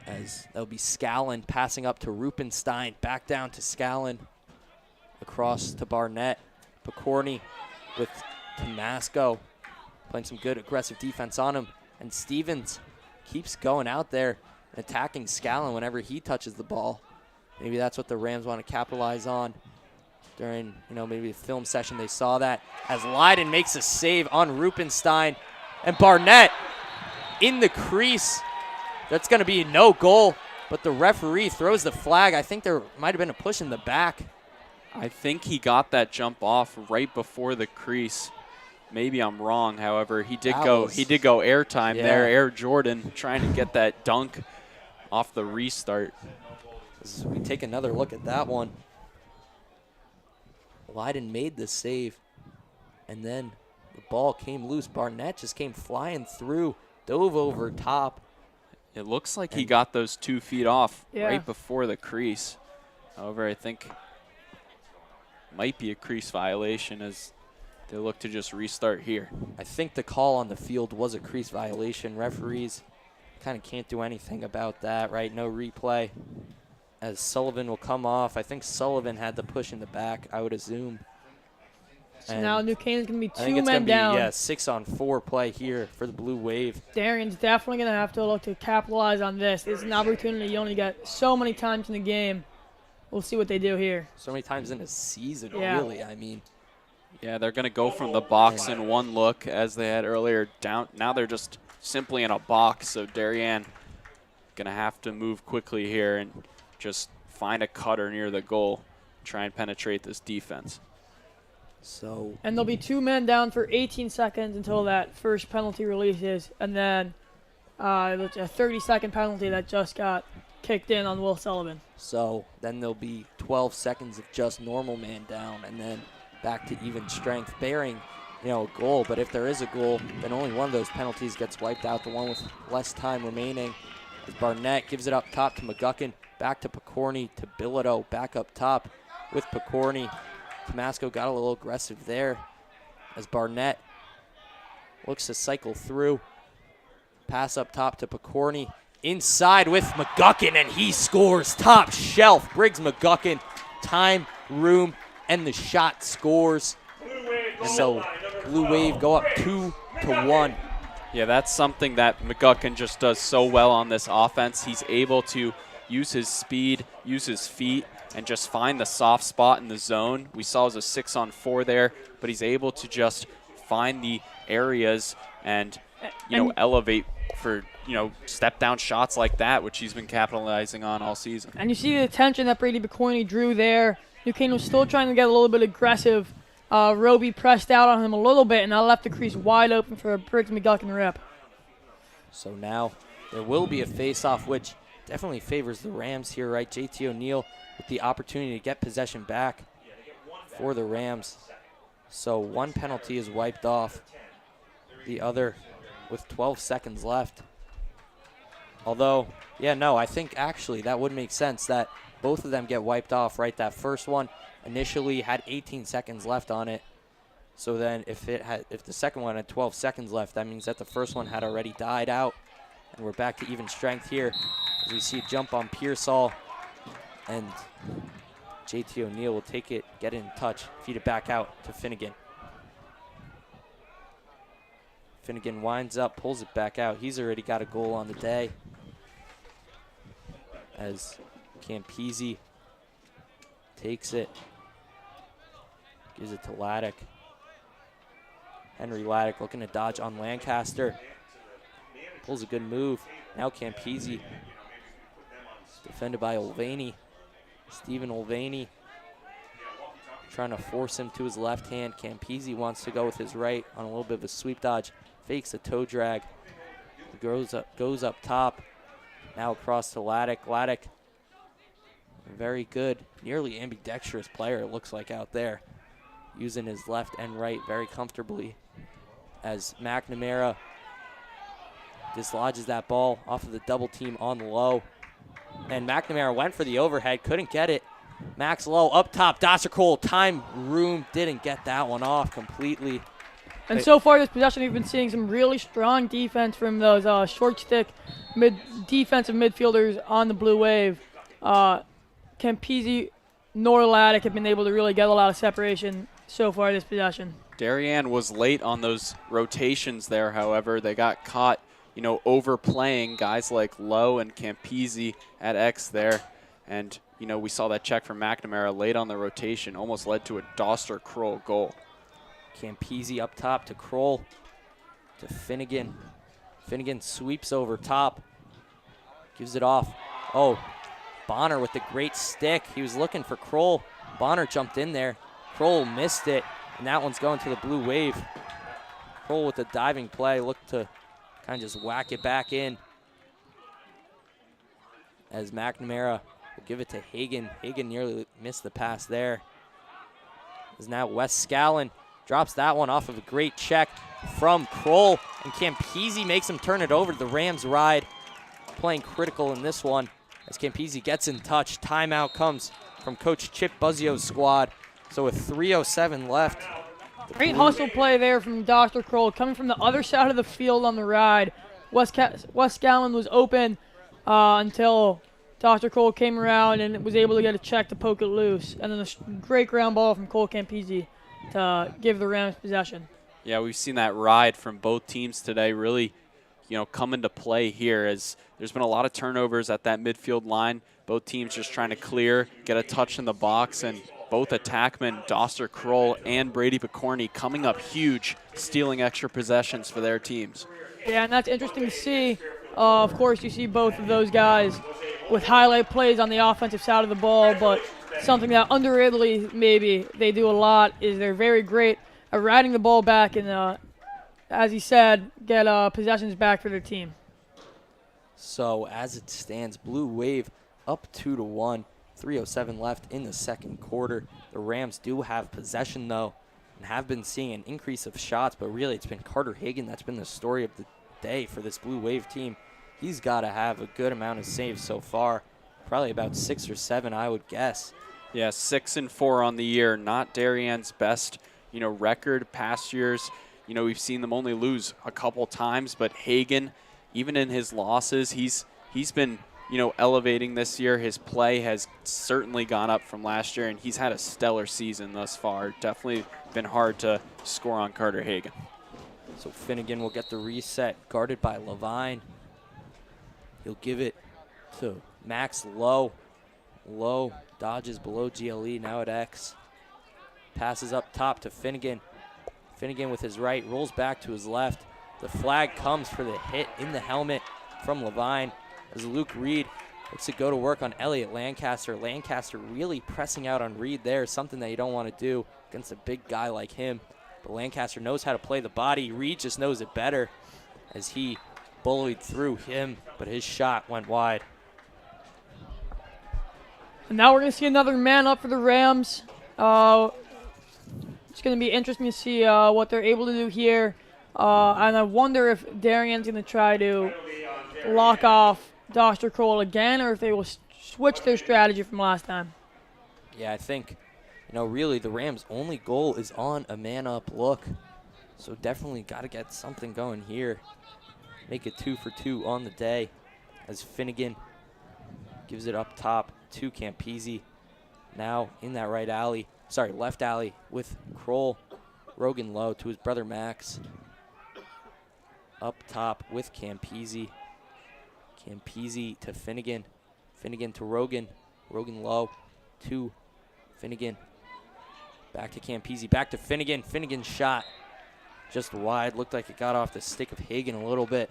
As that'll be Scallon passing up to Rupenstein, back down to Scallon, across to Barnett. Picorni with Tomasco, playing some good aggressive defense on him. And Stevens keeps going out there and attacking Scallon whenever he touches the ball. Maybe that's what the Rams want to capitalize on. During, maybe the film session, they saw that as Leiden makes a save on Rupenstein. And Barnett in the crease. That's going to be no goal, but the referee throws the flag. I think there might have been a push in the back. I think he got that jump off right before the crease. Maybe I'm wrong, however, he did go airtime there, Air Jordan, trying to get that dunk off the restart. As we take another look at that one. Leiden made the save, and then the ball came loose. Barnett just came flying through, dove over top. It looks like he got those 2 feet off right before the crease. However, I think might be a crease violation as they look to just restart here. I think the call on the field was a crease violation. Referees kind of can't do anything about that, right? No replay. As Sullivan will come off. I think Sullivan had the push in the back, I would assume. So now New Canaan's going to be I think two it's men gonna down. be 6-on-4 play here for the Blue Wave. Darien's definitely going to have to look to capitalize on this. This is an opportunity you only get so many times in the game. We'll see what they do here. So many times in a season, really. I mean, yeah, they're going to go from the box in one look as they had earlier down. Now they're just simply in a box. So Darien going to have to move quickly here and just find a cutter near the goal, try and penetrate this defense. So and there'll be 2 men down for 18 seconds until that first penalty releases, and then a 30-second penalty that just got kicked in on Will Sullivan. So then there'll be 12 seconds of just normal man down, and then back to even strength, bearing a goal. But if there is a goal, then only one of those penalties gets wiped out, the one with less time remaining. As Barnett gives it up top to McGuckin, back to Picorni, to Bilodeau, back up top with Picorni. Tomasco got a little aggressive there as Barnett looks to cycle through. Pass up top to Picorni. Inside with McGuckin, and he scores. Top shelf. Briggs McGuckin. Time, room, and the shot scores. So Blue Wave go up 2-0 2-1. Yeah, that's something that McGuckin just does so well on this offense. He's able to use his speed, use his feet, and just find the soft spot in the zone. We saw it was a 6-on-4 there, but he's able to just find the areas and, elevate for, step down shots like that, which he's been capitalizing on all season. And you see the attention that Brady Picorni drew there. New Canaan was still trying to get a little bit aggressive. Roby pressed out on him a little bit, and that left the crease wide open for a Briggs McGuckin rip. So now there will be a face-off, which definitely favors the Rams here, right? JT O'Neal with the opportunity to get possession back for the Rams. So one penalty is wiped off, the other with 12 seconds left. Although, I think actually that would make sense that both of them get wiped off, right? That first one initially had 18 seconds left on it. So then if the second one had 12 seconds left, that means that the first one had already died out. And we're back to even strength here as we see a jump on Pearsall. And JT O'Neal will take it, get it in touch, feed it back out to Finnegan. Finnegan winds up, pulls it back out. He's already got a goal on the day. As Campese takes it, gives it to Laddick. Henry Laddick looking to dodge on Lancaster. Pulls a good move. Now Campese, defended by Olvani. Stephen Olvani trying to force him to his left hand. Campese wants to go with his right on a little bit of a sweep dodge. Fakes a toe drag. Goes up top. Now across to Laddick. Laddick, a very good, nearly ambidextrous player it looks like out there. Using his left and right very comfortably. As McNamara dislodges that ball off of the double team on the low. And McNamara went for the overhead, couldn't get it. Max Lowe up top, Cole, time, room, didn't get that one off completely. And so far this possession, we've been seeing some really strong defense from those short stick defensive midfielders on the Blue Wave. Campese nor Laddick have been able to really get a lot of separation so far this possession. Darien was late on those rotations there, however. They got caught, overplaying guys like Lowe and Campese at X there. And, we saw that check from McNamara late on the rotation, almost led to a Doster-Kroll goal. Campese up top to Kroll, to Finnegan. Finnegan sweeps over top, gives it off. Oh, Bonner with the great stick. He was looking for Kroll. Bonner jumped in there. Kroll missed it, and that one's going to the Blue Wave. Kroll with the diving play, looked to kind of just whack it back in. As McNamara will give it to Hagan. Hagan nearly missed the pass there. As now Wes Scallon drops that one off of a great check from Kroll, and Campese makes him turn it over to the Rams ride. Playing critical in this one as Campese gets in touch. Timeout comes from Coach Chip Buzzio's squad. So with 3:07 left. Great hustle play there from Dr. Kroll coming from the other side of the field on the ride. Wes Scallon was open until Dr. Kroll came around and was able to get a check to poke it loose. And then a great ground ball from Cole Campese to give the Rams possession. Yeah, we've seen that ride from both teams today really, come into play here as there's been a lot of turnovers at that midfield line. Both teams just trying to clear, get a touch in the box, and both attackmen, Doster Kroll and Brady Picorni, coming up huge, stealing extra possessions for their teams. Yeah, and that's interesting to see. Of course, you see both of those guys with highlight plays on the offensive side of the ball, but something that underratedly maybe they do a lot is they're very great at riding the ball back and, as he said, get possessions back for their team. So as it stands, Blue Wave up 2-1. 3:07 left in the second quarter. The Rams do have possession, though, and have been seeing an increase of shots, but really it's been Carter Hagan that's been the story of the day for this Blue Wave team. He's got to have a good amount of saves so far, probably about 6 or 7, I would guess. Yeah, 6-4 on the year, not Darien's best, record past years. We've seen them only lose a couple times, but Hagan, even in his losses, he's been elevating this year. His play has certainly gone up from last year, and he's had a stellar season thus far. Definitely been hard to score on Carter Hagan. So Finnegan will get the reset, guarded by Levine. He'll give it to Max Lowe. Lowe dodges below GLE, now at X. Passes up top to Finnegan. Finnegan with his right, rolls back to his left. The flag comes for the hit in the helmet from Levine as Luke Reed looks to go to work on Elliott Lancaster. Lancaster really pressing out on Reed there, something that you don't want to do against a big guy like him. But Lancaster knows how to play the body. Reed just knows it better as he bullied through him, but his shot went wide. And now we're going to see another man up for the Rams. It's going to be interesting to see what they're able to do here. And I wonder if Darien's going to try to lock off Dr. Kroll again, or if they will switch their strategy from last time. Yeah, I think, really the Rams' only goal is on a man-up look. So definitely got to get something going here. Make it 2 for 2 on the day as Finnegan gives it up top to Campese. Now in that left alley with Kroll. Rogan Lowe to his brother Max. Up top with Campese. Campese to Finnegan. Finnegan to Rogan. Rogan Lowe to Finnegan. Back to Campese. Back to Finnegan. Finnegan's shot just wide. Looked like it got off the stick of Hagan a little bit.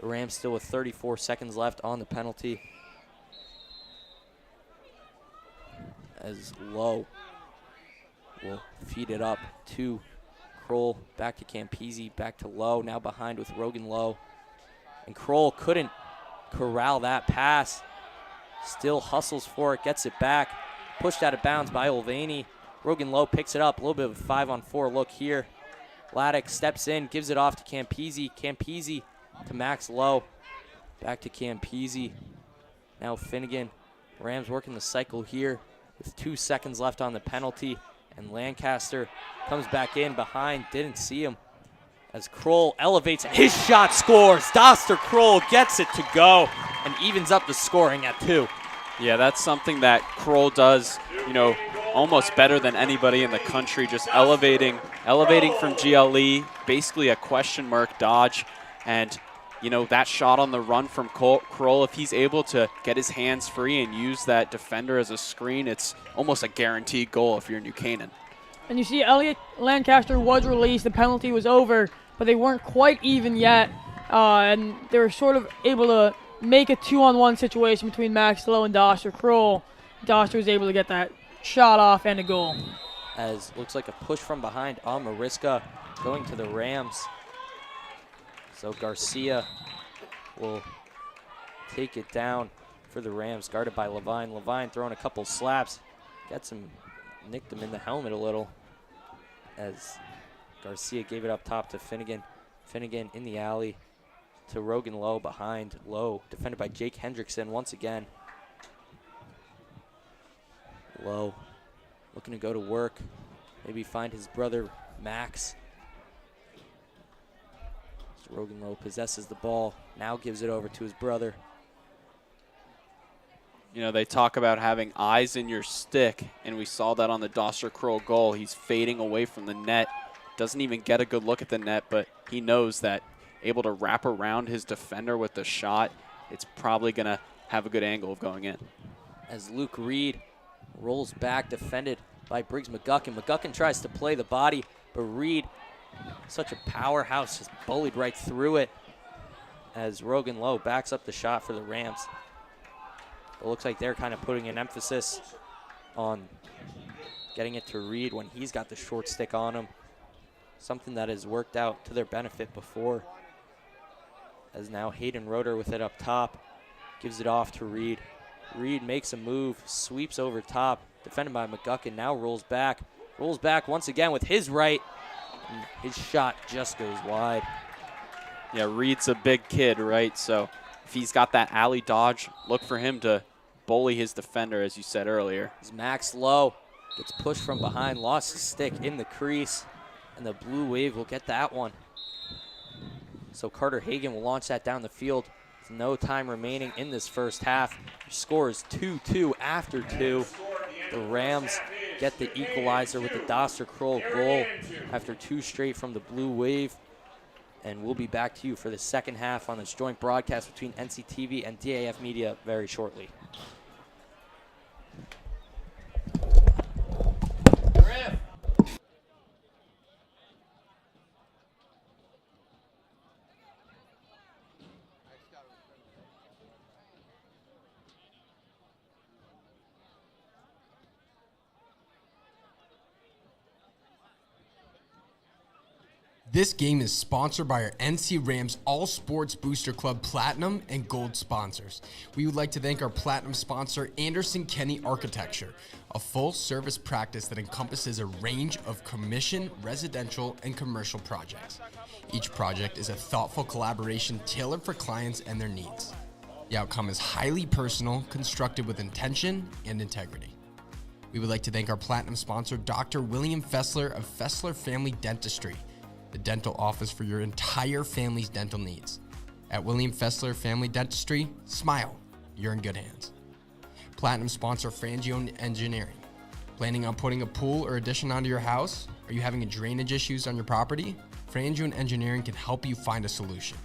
The Rams still with 34 seconds left on the penalty. As Lowe will feed it up to Kroll. Back to Campese. Back to Lowe. Now behind with Rogan Lowe. And Kroll couldn't corral that pass. Still hustles for it. Gets it back. Pushed out of bounds by Olvani. Rogan Lowe picks it up. A little bit of a 5-on-4 look here. Laddick steps in. Gives it off to Campese. Campese to Max Lowe. Back to Campese. Now Finnegan. Rams working the cycle here with 2 seconds left on the penalty. And Lancaster comes back in behind. Didn't see him. As Kroll elevates his shot, scores. Doster Kroll gets it to go and evens up the scoring at 2. Yeah, that's something that Kroll does, almost better than anybody in the country, just elevating from GLE, basically a question mark dodge. And, that shot on the run from Kroll, if he's able to get his hands free and use that defender as a screen, it's almost a guaranteed goal if you're New Canaan. And you see Elliott Lancaster was released. The penalty was over, but they weren't quite even yet. And they were sort of able to make a 2-on-1 situation between Max Lowe and Doster Kroll. Doster was able to get that shot off and a goal. As looks like a push from behind on Mariska going to the Rams. So Garcia will take it down for the Rams, guarded by Levine. Levine throwing a couple slaps. Nicked him in the helmet a little as Garcia gave it up top to Finnegan. Finnegan in the alley to Rogan Lowe behind. Lowe defended by Jake Hendrickson once again. Lowe looking to go to work. Maybe find his brother Max. So Rogan Lowe possesses the ball. Now gives it over to his brother. They talk about having eyes in your stick, and we saw that on the Doster Kroll goal. He's fading away from the net. Doesn't even get a good look at the net, but he knows that able to wrap around his defender with the shot, it's probably going to have a good angle of going in. As Luke Reed rolls back, defended by Briggs McGuckin. McGuckin tries to play the body, but Reed, such a powerhouse, just bullied right through it as Rogan Lowe backs up the shot for the Rams. It looks like they're kind of putting an emphasis on getting it to Reed when he's got the short stick on him. Something that has worked out to their benefit before. As now Hayden Roeder with it up top. Gives it off to Reed. Reed makes a move, sweeps over top. Defended by McGuckin, now rolls back. Rolls back once again with his right. And his shot just goes wide. Yeah, Reed's a big kid, right? So if he's got that alley dodge, look for him to bully his defender, as you said earlier. As Max Lowe gets pushed from behind, lost his stick in the crease, and the Blue Wave will get that one. So Carter Hagan will launch that down the field with no time remaining in this first half. Your score is 2-2 after 2. The Rams get the equalizer with the Doster Kroll goal after 2 straight from the Blue Wave. and we'll be back to you for the second half on this joint broadcast between NCTV and DAF Media very shortly. This game is sponsored by our NC Rams All Sports Booster Club Platinum and Gold sponsors. We would like to thank our Platinum sponsor, Anderson Kenny Architecture, a full-service practice that encompasses a range of commission, residential, and commercial projects. Each project is a thoughtful collaboration tailored for clients and their needs. The outcome is highly personal, constructed with intention and integrity. We would like to thank our Platinum sponsor, Dr. William Fessler of Fessler Family Dentistry, the dental office for your entire family's dental needs. At William Fessler Family Dentistry, smile, you're in good hands. Platinum sponsor Frangione Engineering. Planning on putting a pool or addition onto your house? Are you having drainage issues on your property? Frangione Engineering can help you find a solution.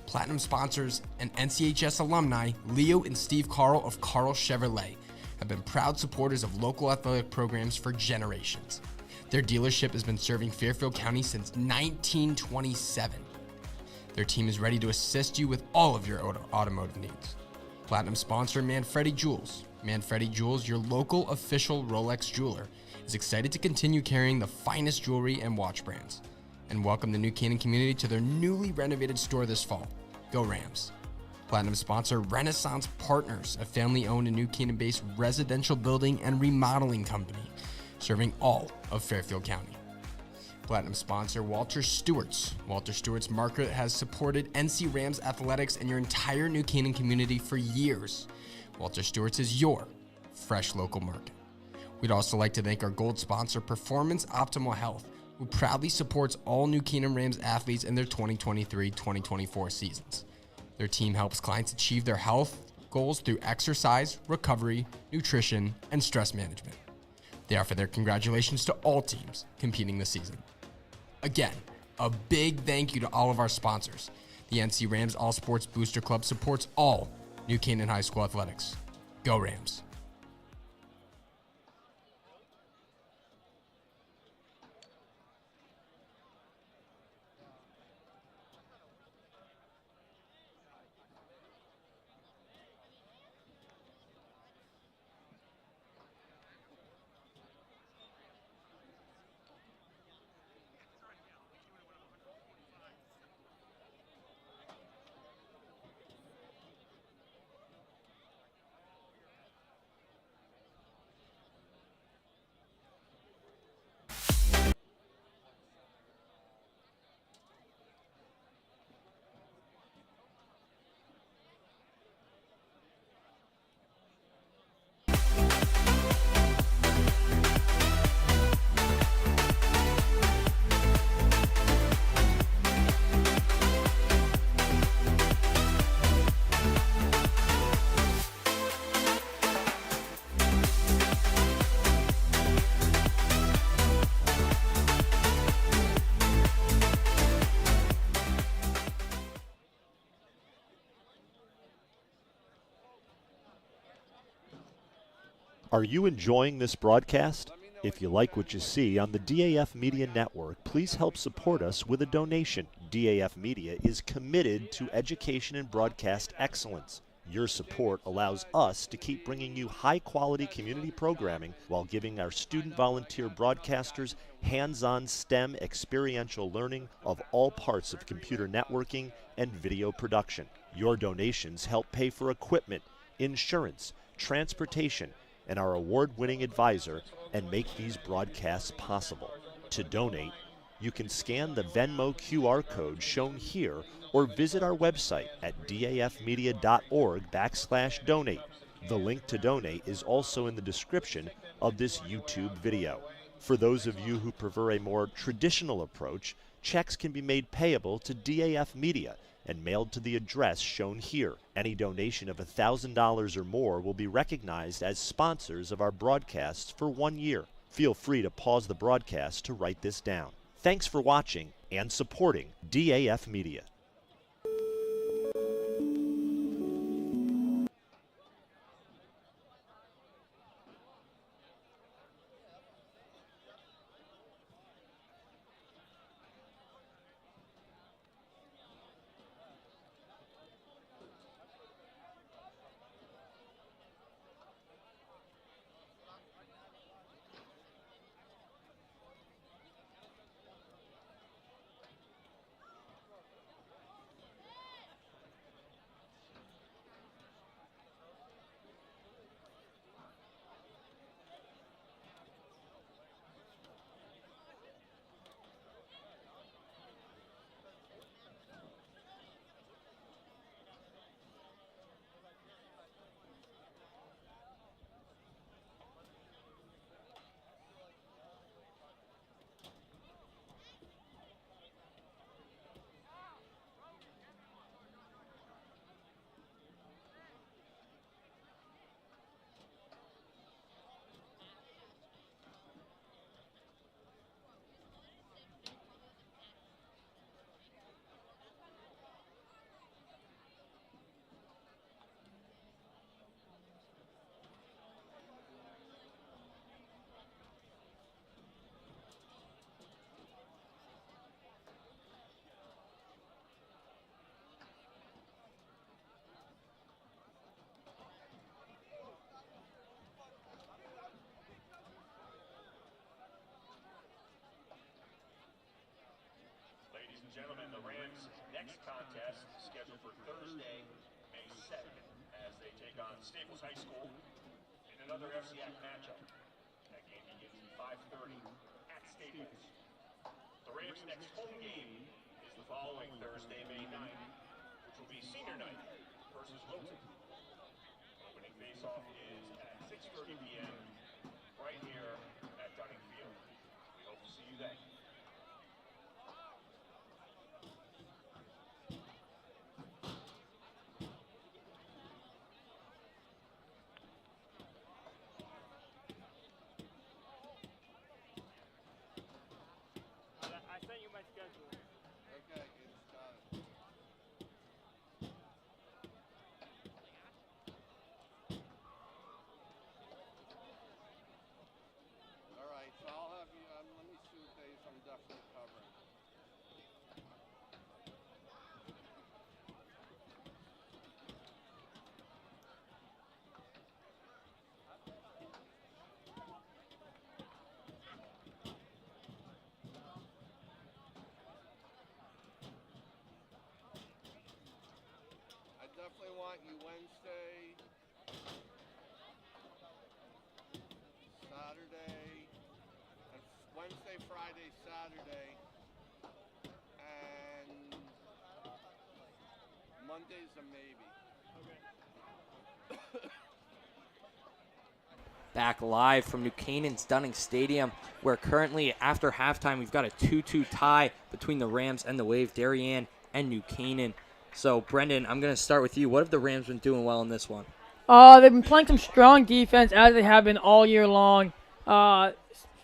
Platinum sponsors and NCHS alumni Leo and Steve Carl of Carl Chevrolet have been proud supporters of local athletic programs for generations. Their dealership has been serving Fairfield County since 1927. Their team is ready to assist you with all of your automotive needs. Platinum sponsor Manfredi Jewels. Manfredi Jewels, your local official Rolex jeweler, is excited to continue carrying the finest jewelry and watch brands and welcome the New Canaan community to their newly renovated store this fall. Go Rams. Platinum sponsor Renaissance Partners, a family-owned and New Canaan-based residential building and remodeling company serving all of Fairfield County. Platinum sponsor Walter Stewart's. Walter Stewart's Market has supported NC Rams athletics and your entire New Canaan community for years. Walter Stewart's is your fresh local market. We'd also like to thank our gold sponsor Performance Optimal Health, who proudly supports all New Canaan Rams athletes in their 2023-2024 seasons. Their team helps clients achieve their health goals through exercise, recovery, nutrition, and stress management. They offer their congratulations to all teams competing this season. Again, a big thank you to all of our sponsors. The NC Rams All Sports Booster Club supports all New Canaan High School athletics. Go Rams. Are you enjoying this broadcast? If you like what you see on the DAF Media Network, please help support us with a donation. DAF Media is committed to education and broadcast excellence. Your support allows us to keep bringing you high-quality community programming while giving our student volunteer broadcasters hands-on STEM experiential learning of all parts of computer networking and video production. Your donations help pay for equipment, insurance, transportation, and our award-winning advisor, and make these broadcasts possible. To donate, you can scan the Venmo QR code shown here or visit our website at dafmedia.org/donate. The link to donate is also in the description of this YouTube video. For those of you who prefer a more traditional approach, checks can be made payable to DAF Media and mailed to the address shown here. Any donation of $1,000 or more will be recognized as sponsors of our broadcasts for 1 year. Feel free to pause the broadcast to write this down. Thanks for watching and supporting DAF Media. Ladies and gentlemen, the Rams' next contest is scheduled for Thursday, May 2nd, as they take on Staples High School in another FCAC matchup. That game begins at 5:30 at Staples. The Rams' next home game is the following Thursday, May 9th, which will be senior night versus Wilton. Opening face-off is at 6:30 p.m. right here at Dunning Field. We hope to see you then. I sent you my schedule. Okay, it's done. All right, so I'll have you, let me see what days I'm definitely covering. I definitely want you Wednesday, Saturday, and Wednesday, Friday, Saturday, and Monday's a maybe. Back live from New Canaan's Dunning Stadium, where currently after halftime we've got a 2-2 tie between the Rams and the Wave, Darien and New Canaan. So, Brendan, I'm going to start with you. What have the Rams been doing well in this one? They've been playing some strong defense as they have been all year long.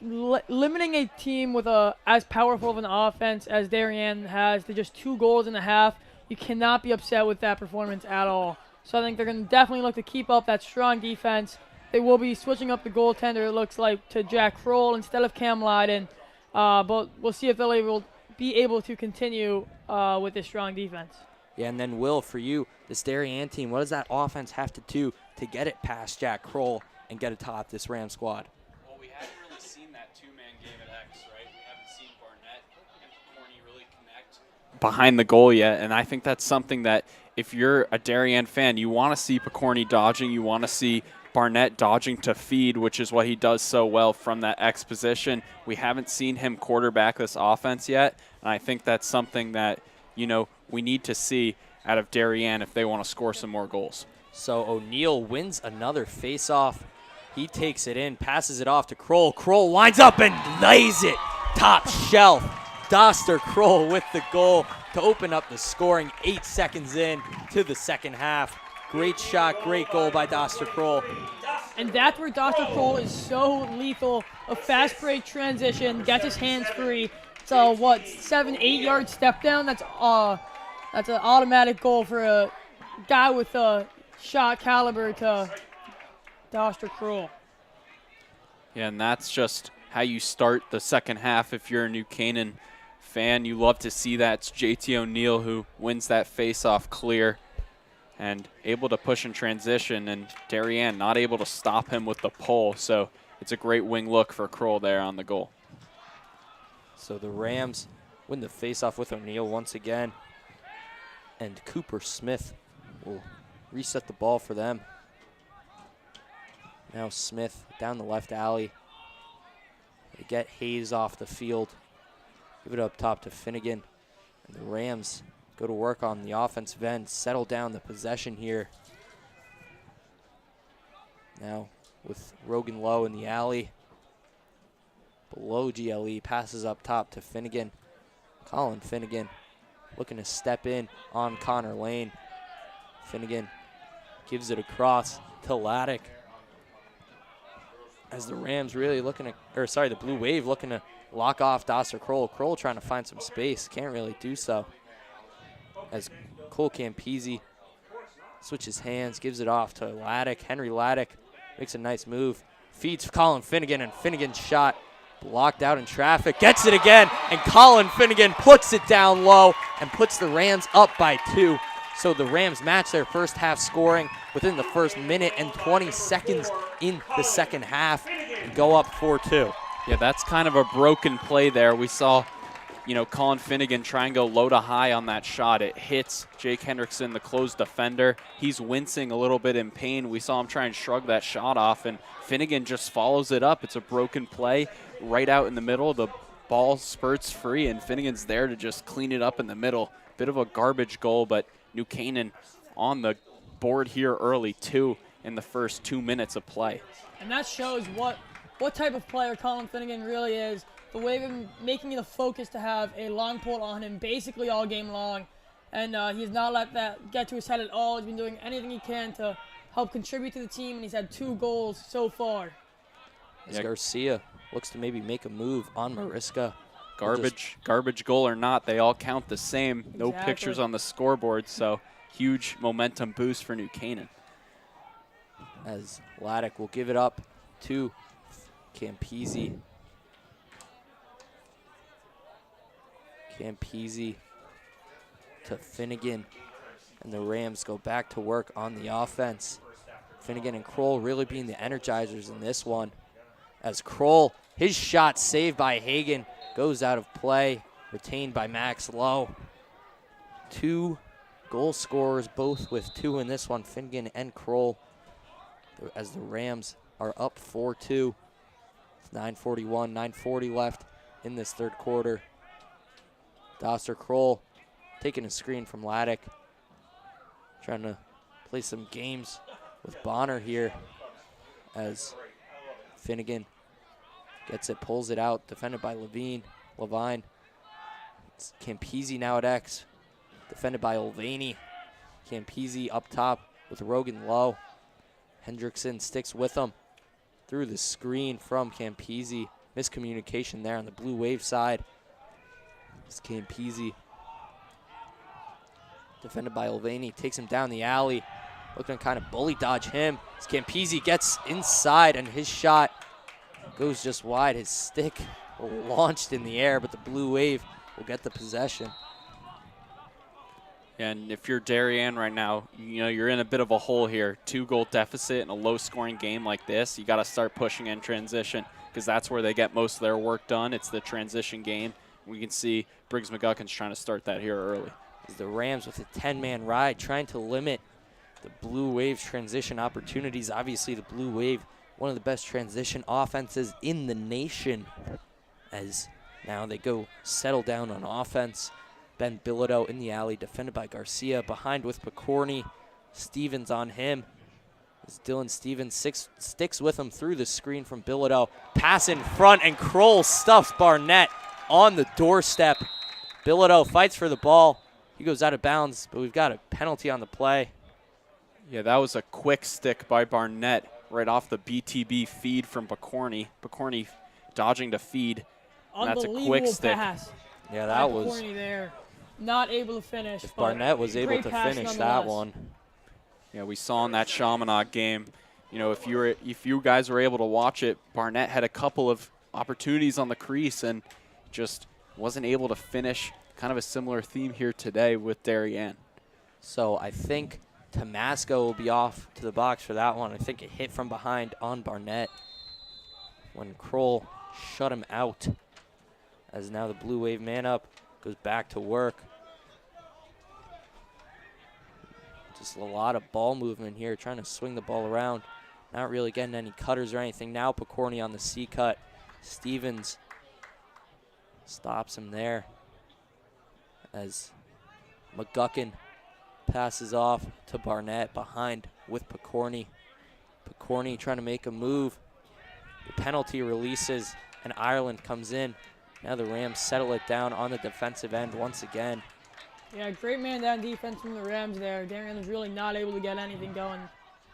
Limiting a team with as powerful of an offense as Darien has to just 2 goals and a half, you cannot be upset with that performance at all. So I think they're going to definitely look to keep up that strong defense. They will be switching up the goaltender, it looks like, to Jack Kroll instead of Cam Lyden. But we'll see if they'll be able to continue with this strong defense. Yeah, and then, Will, for you, this Darien team, what does that offense have to do to get it past Jack Kroll and get atop this Ram squad? Well, we haven't really seen that two-man game at X, right? We haven't seen Barnett and Corney really connect behind the goal yet, and I think that's something that if you're a Darien fan, you want to see Picorni dodging, you want to see Barnett dodging to feed, which is what he does so well from that X position. We haven't seen him quarterback this offense yet, and I think that's something that, you know, we need to see out of Darien if they want to score some more goals. So O'Neal wins another face-off. He takes it in, passes it off to Kroll. Kroll winds up and lays it top shelf. Doster Kroll with the goal to open up the scoring 8 seconds in to the second half. Great shot, great goal by Doster Kroll. And that's where Dr. Kroll is so lethal. A fast break transition, gets his hands free, It's a, 7-8 yard step down. That's an automatic goal for a guy with a shot caliber to Doster Kroll. Yeah, and that's just how you start the second half. If you're a New Canaan fan, you love to see that. It's JT O'Neill who wins that face-off clear and able to push in transition, and Darien not able to stop him with the pull. So it's a great wing look for Kroll there on the goal. So the Rams win the face-off with O'Neill once again, and Cooper Smith will reset the ball for them. Now Smith down the left alley. They get Hayes off the field. Give it up top to Finnegan. And the Rams go to work on the offensive end, settle down the possession here. Now with Rogan Lowe in the alley. Below GLE, passes up top to Finnegan. Colin Finnegan looking to step in on Connor Lane. Finnegan gives it across to Laddick. As the Rams really looking to, the Blue Wave looking to lock off Doster Kroll. Kroll trying to find some space, can't really do so. As Cole Campese switches hands, gives it off to Laddick. Henry Laddick makes a nice move, feeds Colin Finnegan, and Finnegan's shot blocked out in traffic. Gets it again, and Colin Finnegan puts it down low and puts the Rams up by 2. So the Rams match their first half scoring within the first minute and 20 seconds in the second half and go up 4-2. Yeah, that's kind of a broken play there. We saw, Colin Finnegan try and go low to high on that shot. It hits Jake Hendrickson, the closed defender. He's wincing a little bit in pain. We saw him try and shrug that shot off, and Finnegan just follows it up. It's a broken play right out in the middle. The ball spurts free, and Finnegan's there to just clean it up in the middle. Bit of a garbage goal, but New Canaan on the board here early, 2 in the first 2 minutes of play. And that shows what type of player Colin Finnegan really is. The way of him making it a focus to have a long pole on him basically all game long. And he's not let that get to his head at all. He's been doing anything he can to help contribute to the team, and he's had 2 goals so far. As Garcia looks to maybe make a move on Mariska. Garbage goal or not, they all count the same. No Exactly. pictures on the scoreboard, so huge momentum boost for New Canaan. As Laddick will give it up to Campese. Campese to Finnegan, and the Rams go back to work on the offense. Finnegan and Kroll really being the energizers in this one. As Kroll, his shot saved by Hagan, goes out of play, retained by Max Lowe. 2 goal scorers, both with 2 in this one, Finnegan and Kroll, as the Rams are up 4-2. 9:41, 9:40 left in this third quarter. Doster Kroll taking a screen from Laddick, trying to play some games with Bonner here, as Finnegan gets it, pulls it out, defended by Levine. It's Campese now at X, defended by Olvani. Campese up top with Rogan Lowe. Hendrickson sticks with him through the screen from Campese. Miscommunication there on the Blue Wave side. It's Campese, defended by Olvani, takes him down the alley, looking to kind of bully dodge him. As Campese gets inside, and his shot goes just wide. His stick launched in the air, but the Blue Wave will get the possession. And if you're Darien right now, you're in a bit of a hole here. 2-goal deficit in a low-scoring game like this. You got to start pushing in transition, because that's where they get most of their work done. It's the transition game. We can see Briggs McGuckin's trying to start that here early. As the Rams with a 10-man ride, trying to limit the Blue Wave's transition opportunities. Obviously, the Blue Wave, one of the best transition offenses in the nation, as now they go settle down on offense. Ben Bilodeau in the alley, defended by Garcia, behind with Picorni. Stevens on him. As Dylan Stevens sticks with him through the screen from Bilodeau. Pass in front, and Kroll stuffs Barnett on the doorstep. Bilodeau fights for the ball. He goes out of bounds, but we've got a penalty on the play. Yeah, that was a quick stick by Barnett right off the BTB feed from Picorni. Picorni dodging to feed. And that's a quick Unbelievable stick. pass. Yeah, by that was. Corny there. Not able to finish. If but Barnett was able great to pass finish that nonetheless. one. Yeah, we saw in that Chaminade game, you know, if you guys were able to watch it, Barnett had a couple of opportunities on the crease and just wasn't able to finish. Kind of a similar theme here today with Darien. So I think Tomasco will be off to the box for that one. I think it hit from behind on Barnett when Kroll shut him out. As now the Blue Wave man up goes back to work. Just a lot of ball movement here, trying to swing the ball around. Not really getting any cutters or anything. Now Picorni on the C cut. Stevens stops him there as McGuckin passes off to Barnett behind with Picorni. Picorni trying to make a move. The penalty releases and Ireland comes in. Now the Rams settle it down on the defensive end once again. Yeah, great man-down defense from the Rams there. Darien was really not able to get anything going.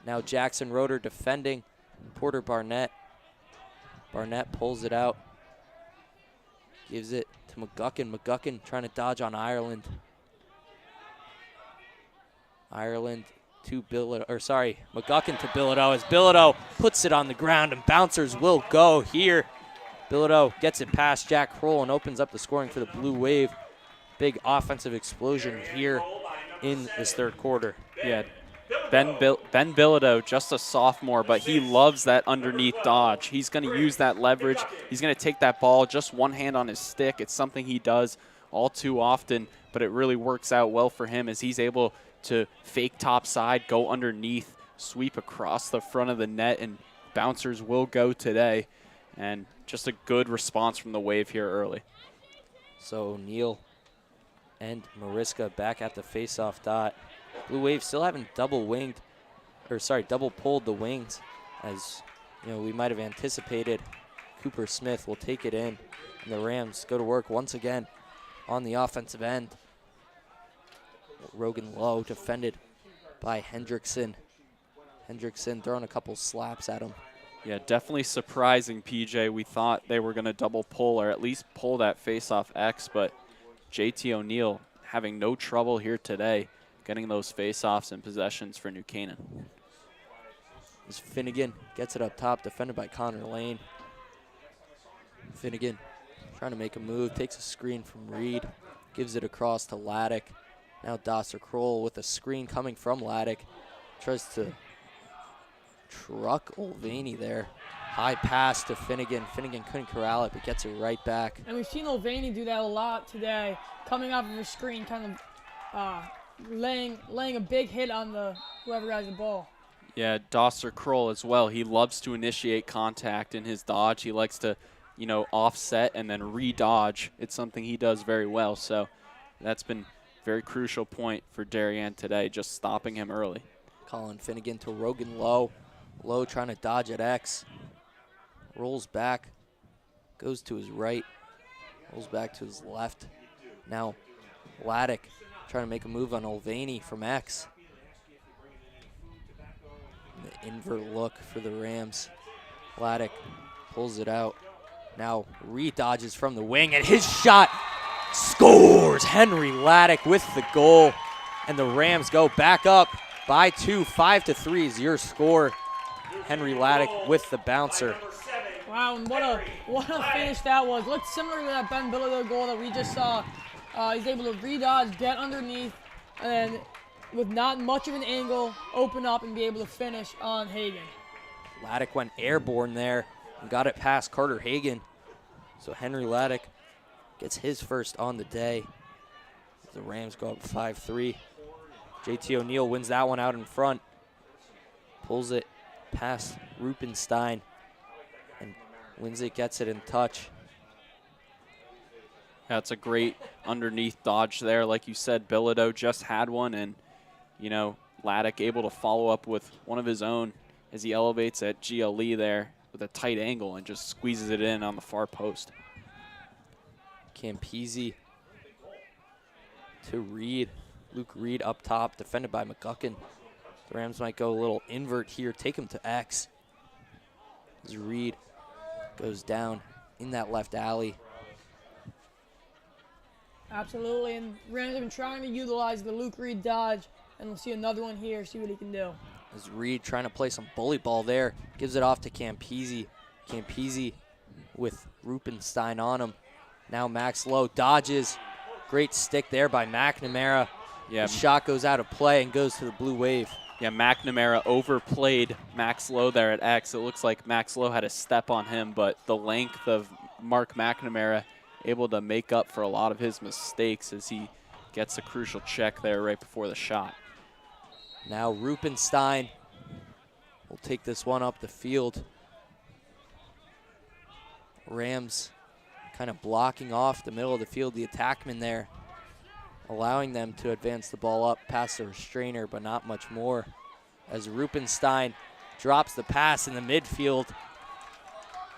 Now Jackson Roeder defending Porter Barnett. Barnett pulls it out. Gives it to McGuckin. McGuckin trying to dodge on Ireland. Ireland to Bilodeau, or sorry, McGuckin to Bilodeau as Bilodeau puts it on the ground and bouncers will go here. Bilodeau gets it past Jack Kroll and opens up the scoring for the Blue Wave. Big offensive explosion here in this third quarter. Yeah, Ben Bilodeau, just a sophomore, but he loves that underneath dodge. He's going to use that leverage. He's going to take that ball, just one hand on his stick. It's something he does all too often, but it really works out well for him as he's able to fake top side, go underneath, sweep across the front of the net, and bouncers will go today. And just a good response from the Wave here early. So O'Neal and Mariska back at the face-off dot. Blue Wave still haven't double pulled the wings, as you know we might have anticipated. Cooper Smith will take it in, and the Rams go to work once again on the offensive end. Rogan Lowe defended by Hendrickson. Hendrickson throwing a couple slaps at him. Yeah, definitely surprising, PJ. We thought they were going to double pull or at least pull that face-off X, but JT O'Neal having no trouble here today getting those face-offs and possessions for New Canaan. As Finnegan gets it up top, defended by Connor Lane. Finnegan trying to make a move, takes a screen from Reed, gives it across to Laddick. Now Dosser Kroll with a screen coming from Laddick. Tries to truck Olvany there. High pass to Finnegan. Finnegan couldn't corral it, but gets it right back. And we've seen Olvany do that a lot today, coming off of a screen, kind of laying a big hit on the whoever has the ball. Yeah, Dosser Kroll as well. He loves to initiate contact in his dodge. He likes to, you know, offset and then re-dodge. It's something he does very well. So that's been a very crucial point for Darien today, just stopping him early. Colin Finnegan to Rogan Lowe. Lowe trying to dodge at X. Rolls back, goes to his right, rolls back to his left. Now Laddick trying to make a move on Olvany from X. The invert look for the Rams. Laddick pulls it out. Now re-dodges from the wing, and his shot scores! Henry Laddick with the goal. And the Rams go back up by 2, 5-3 is your score. Henry Laddick with the bouncer. Wow, and what a finish that was. Looked similar to that Ben Bilodeau goal that we just saw. He's able to re-dodge, get underneath, and with not much of an angle, open up and be able to finish on Hagan. Laddick went airborne there and got it past Carter Hagan. So Henry Laddick gets his first on the day. The Rams go up 5-3. JT O'Neal wins that one out in front. Pulls it past Rupenstein. And wins it, gets it in touch. That's a great underneath dodge there. Like you said, Bilodeau just had one, and, you know, Laddick able to follow up with one of his own as he elevates at GLE there with a tight angle and just squeezes it in on the far post. Campese to Reed. Luke Reed up top, defended by McGuckin. The Rams might go a little invert here, take him to X. As Reed goes down in that left alley. Absolutely, and Rams have been trying to utilize the Luke Reed dodge, and we'll see another one here, see what he can do. As Reed trying to play some bully ball there, gives it off to Campese. Campese with Rupenstein on him. Now Max Lowe dodges. Great stick there by McNamara. Yeah, the shot goes out of play and goes to the blue wave. Yeah, McNamara overplayed Max Lowe there at X. It looks like Max Lowe had a step on him, but the length of Mark McNamara able to make up for a lot of his mistakes as he gets a crucial check there right before the shot. Now Rupenstein will take this one up the field. Rams kind of blocking off the middle of the field, the attackman there, allowing them to advance the ball up past the restrainer, but not much more. As Rupenstein drops the pass in the midfield,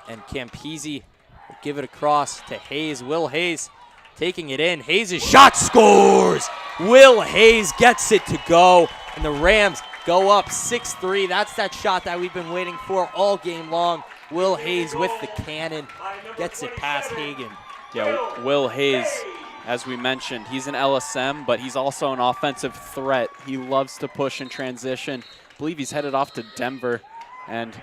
and Campese will give it across to Hayes. Will Hayes taking it in. Hayes' shot scores! Will Hayes gets it to go, and the Rams go up 6-3. That's that shot that we've been waiting for all game long. Will Hayes with the cannon gets it past Hagan. Yeah, Will Hayes, as we mentioned, he's an LSM, but he's also an offensive threat. He loves to push in transition. I believe he's headed off to Denver. And,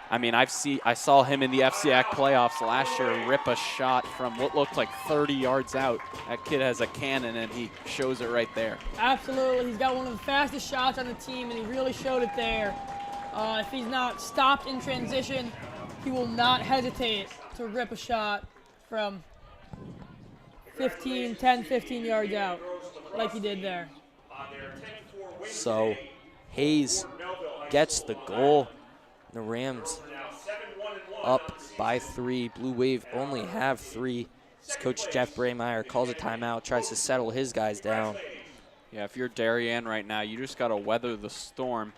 I mean, I saw him in the FCAC playoffs last year rip a shot from what looked like 30 yards out. That kid has a cannon, and he shows it right there. Absolutely. He's got one of the fastest shots on the team, and he really showed it there. If he's not stopped in transition, he will not hesitate to rip a shot from 10, 15 yards out, like he did there. So Hayes gets the goal. The Rams up by 3. Blue Wave only have 3. As Coach Jeff Braymeyer calls a timeout, tries to settle his guys down. Yeah, if you're Darien right now, you just got to weather the storm,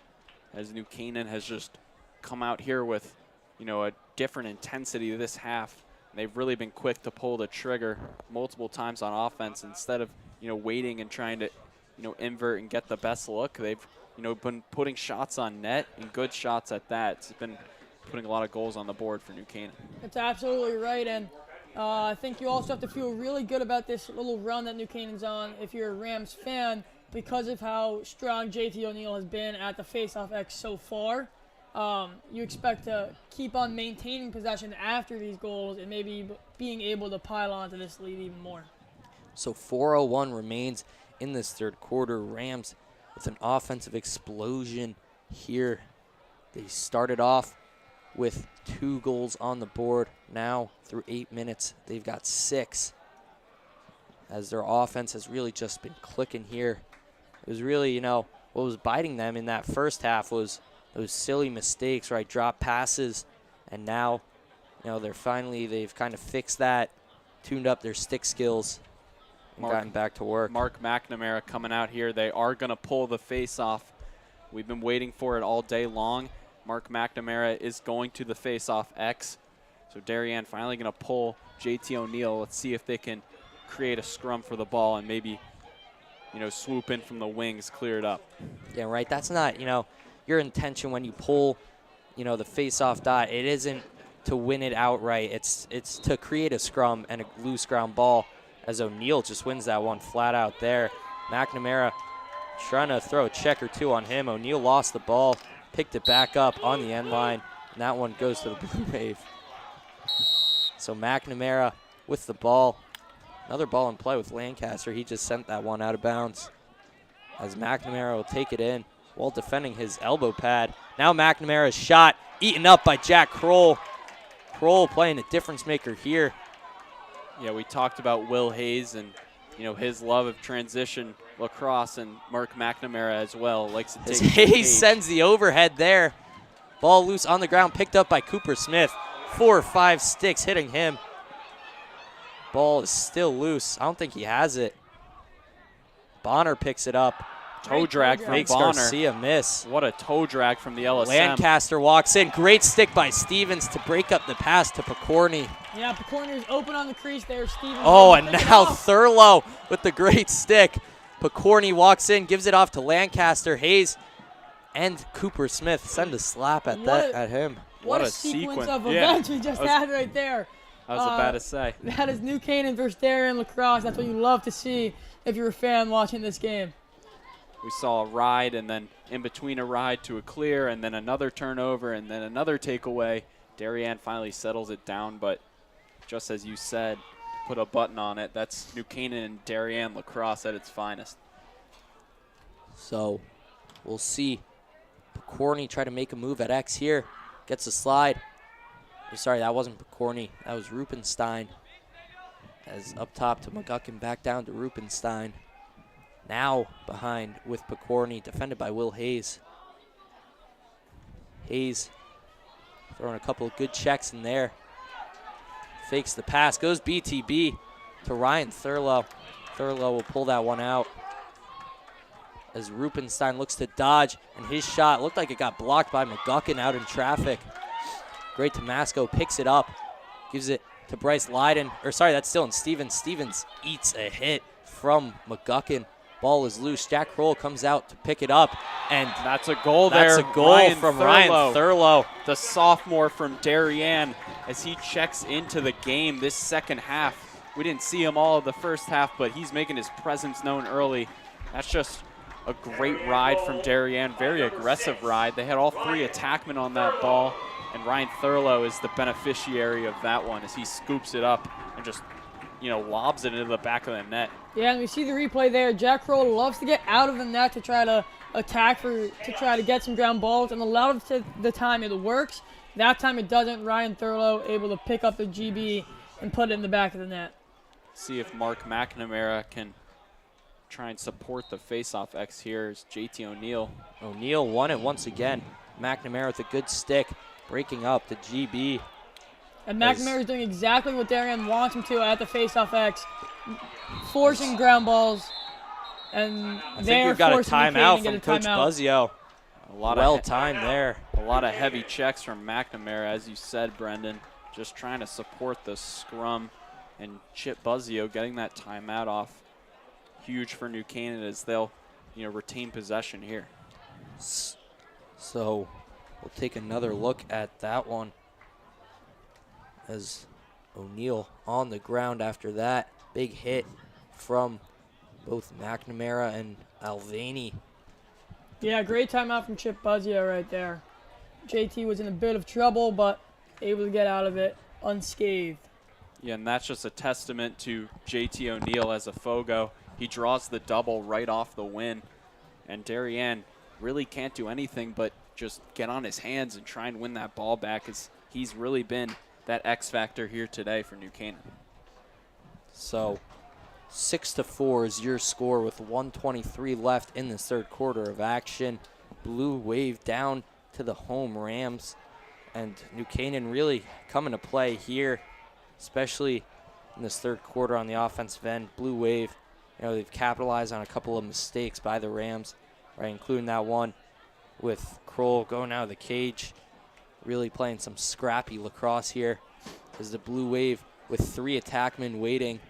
as New Canaan has just come out here with, you know, a different intensity this half. They've really been quick to pull the trigger multiple times on offense instead of, you know, waiting and trying to, you know, invert and get the best look. They've, you know, been putting shots on net and good shots at that. It's been putting a lot of goals on the board for New Canaan. That's absolutely right, and I think you also have to feel really good about this little run that New Canaan's on if you're a Rams fan, because of how strong JT O'Neill has been at the faceoff X so far. You expect to keep on maintaining possession after these goals and maybe being able to pile onto this lead even more. So 4:01 remains in this third quarter. Rams with an offensive explosion here. They started off with 2 goals on the board. Now, through 8 minutes, they've got 6. As their offense has really just been clicking here. It was really, you know, what was biting them in that first half was those silly mistakes, right? Drop passes, and now, you know, they've kind of fixed that, tuned up their stick skills, and gotten back to work. Mark McNamara coming out here. They are going to pull the face-off. We've been waiting for it all day long. Mark McNamara is going to the face-off X. So Darien finally going to pull JT O'Neill. Let's see if they can create a scrum for the ball and maybe, you know, swoop in from the wings, clear it up. Yeah, right. That's not, you know, your intention when you pull, you know, the face-off dot. It isn't to win it outright. It's to create a scrum and a loose ground ball, as O'Neill just wins that one flat out there. McNamara trying to throw a check or two on him. O'Neill lost the ball, picked it back up on the end line, and that one goes to the Blue Wave. So McNamara with the ball. Another ball in play with Lancaster. He just sent that one out of bounds. As McNamara will take it in while defending his elbow pad. Now McNamara's shot eaten up by Jack Kroll. Kroll playing a difference maker here. Yeah, we talked about Will Hayes and, you know, his love of transition lacrosse, and Mark McNamara as well likes to take As Hayes sends the overhead there. Ball loose on the ground, picked up by Cooper Smith. 4 or 5 sticks hitting him. Ball is still loose. I don't think he has it. Bonner picks it up. Toe drag from Makes Bonner. Garcia miss. What a toe drag from the LSM. Lancaster walks in. Great stick by Stevens to break up the pass to Picorni. Yeah, Picorni's open on the crease there. Stevens. Oh, and now Thurlow with the great stick. Picorni walks in, gives it off to Lancaster. Hayes and Cooper Smith send a slap at him. What a sequence of events we just had right there. I was about to say. That is New Canaan versus Darien Lacrosse. That's what you love to see if you're a fan watching this game. We saw a ride, and then in between a ride to a clear, and then another turnover, and then another takeaway. Darien finally settles it down, but just as you said, put a button on it. That's New Canaan and Darien Lacrosse at its finest. So we'll see. Picorni try to make a move at X here. Gets a slide. Sorry, that wasn't Picorni. That was Rupenstein. As up top to McGuckin, back down to Rupenstein. Now behind with Picorni, defended by Will Hayes. Hayes throwing a couple of good checks in there. Fakes the pass, goes BTB to Ryan Thurlow. Thurlow will pull that one out. As Rupenstein looks to dodge, and his shot looked like it got blocked by McGuckin out in traffic. Great Tomasco picks it up, gives it to Bryce Leiden. Or sorry, that's still in Stevens. Stevens eats a hit from McGuckin. Ball is loose. Jack Kroll comes out to pick it up, and that's a goal there. That's a goal from Ryan Thurlow. The sophomore from Darien, as he checks into the game this second half. We didn't see him all of the first half, but he's making his presence known early. That's just a great ride from Darien, very aggressive ride. They had all three attackmen on that ball, and Ryan Thurlow is the beneficiary of that one as he scoops it up and just, lobs it into the back of the net. Yeah, and we see the replay there. Jack Kroll loves to get out of the net to try to attack to try to get some ground balls, and a lot of the time it works. That time it doesn't. Ryan Thurlow able to pick up the GB and put it in the back of the net. See if Mark McNamara can try and support the face-off X here is JT O'Neill. O'Neill won it once again. McNamara with a good stick, breaking up the GB. And McNamara is doing exactly what Darien wants him to at the face-off X, forcing ground balls. And I think we've got a timeout from Coach Buzzio. Well-timed there. A lot of heavy checks from McNamara, as you said, Brendan. Just trying to support the scrum, and Chip Buzzio getting that timeout off. Huge for New Canaan as they'll, retain possession here. So we'll take another look at that one. As O'Neill on the ground after that. Big hit from both McNamara and Alvani. Yeah, great timeout from Chip Buzzio right there. JT was in a bit of trouble, but able to get out of it unscathed. Yeah, and that's just a testament to JT O'Neill as a Fogo. He draws the double right off the win, and Darien really can't do anything but just get on his hands and try and win that ball back, as he's really been that X factor here today for New Canaan. So 6-4 is your score with 1:23 left in this third quarter of action. Blue Wave down to the home Rams, and New Canaan really coming to play here, especially in this third quarter on the offensive end. Blue Wave, they've capitalized on a couple of mistakes by the Rams, right, including that one with Kroll going out of the cage. Really playing some scrappy lacrosse here as the Blue Wave with three attackmen waiting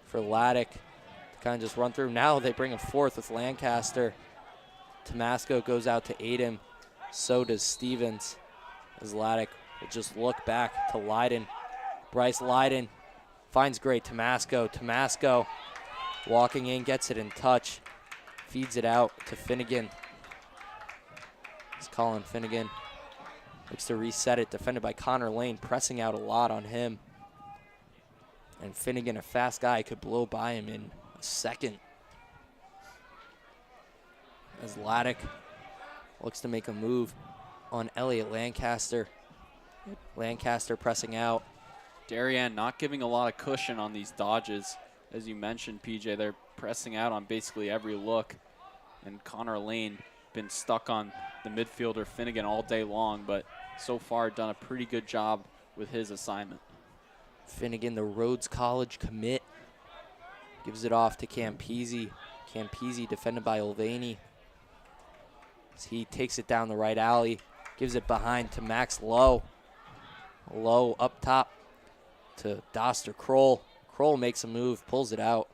for Laddick to kind of just run through. Now they bring a fourth with Lancaster. Tomasco goes out to aid him. So does Stevens as Laddick will just look back to Leiden. Bryce Leiden finds great Tomasco. Tomasco walking in, gets it in touch, feeds it out to Finnegan. It's Colin Finnegan. Looks to reset it, defended by Connor Lane, pressing out a lot on him. And Finnegan, a fast guy, could blow by him in a second. As Laddick looks to make a move on Elliot Lancaster. Lancaster pressing out. Darien not giving a lot of cushion on these dodges. As you mentioned, PJ, they're pressing out on basically every look. And Connor Lane been stuck on the midfielder Finnegan all day long, but so far done a pretty good job with his assignment. Finnegan, the Rhodes College commit, gives it off to Campese. Campese defended by Olvani. As he takes it down the right alley, gives it behind to Max Lowe. Lowe up top to Doster Kroll. Kroll makes a move, pulls it out.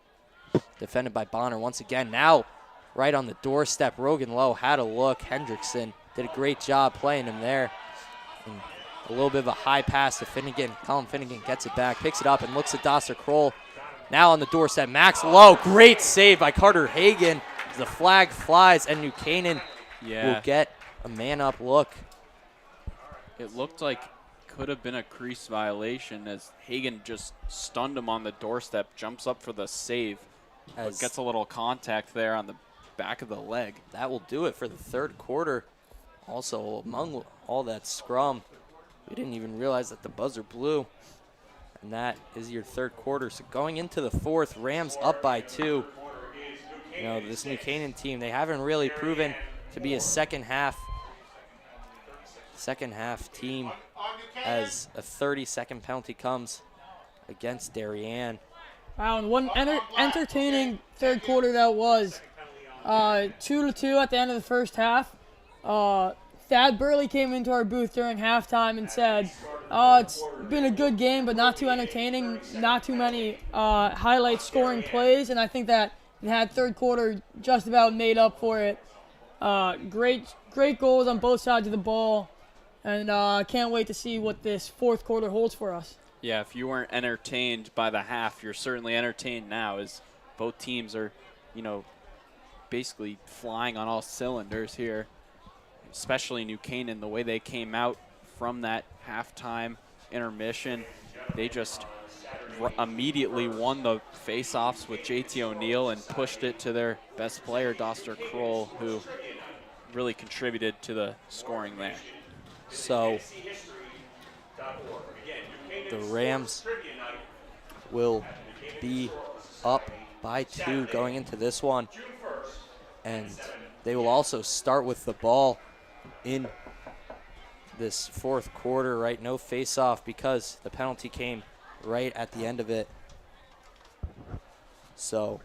Defended by Bonner once again. Now right on the doorstep, Rogan Lowe had a look. Hendrickson did a great job playing him there. And A little bit of a high pass to Finnegan. Colin Finnegan gets it back, picks it up, and looks at Doster Kroll. Now on the doorstep, Max Lowe. Great save by Carter Hagan. The flag flies, and New Canaan will get a man-up look. It looked like could have been a crease violation as Hagan just stunned him on the doorstep, jumps up for the save, but gets a little contact there on the back of the leg. That will do it for the third quarter. Also, among all that scrum, we didn't even realize that the buzzer blew. And that is your third quarter. So going into the fourth, Rams up by 2. You know, this New Canaan team, they haven't really proven to be a second half team as a 30-second penalty comes against Darien. Wow, and one entertaining third quarter that was. 2-2 at the end of the first half. Thad Burley came into our booth during halftime and said, it's been a good game, but not too entertaining, not too many highlight scoring plays, and I think that third quarter just about made up for it. Great goals on both sides of the ball, and can't wait to see what this fourth quarter holds for us. Yeah, if you weren't entertained by the half, you're certainly entertained now as both teams are, you know, basically flying on all cylinders here, especially New Canaan, the way they came out from that halftime intermission. They just immediately won the face-offs with JT O'Neill and pushed it to their best player, Doster Kroll, who really contributed to the scoring there. So the Rams will be up by 2 going into this one. And they will also start with the ball in this fourth quarter, right? No face-off because the penalty came right at the end of it. So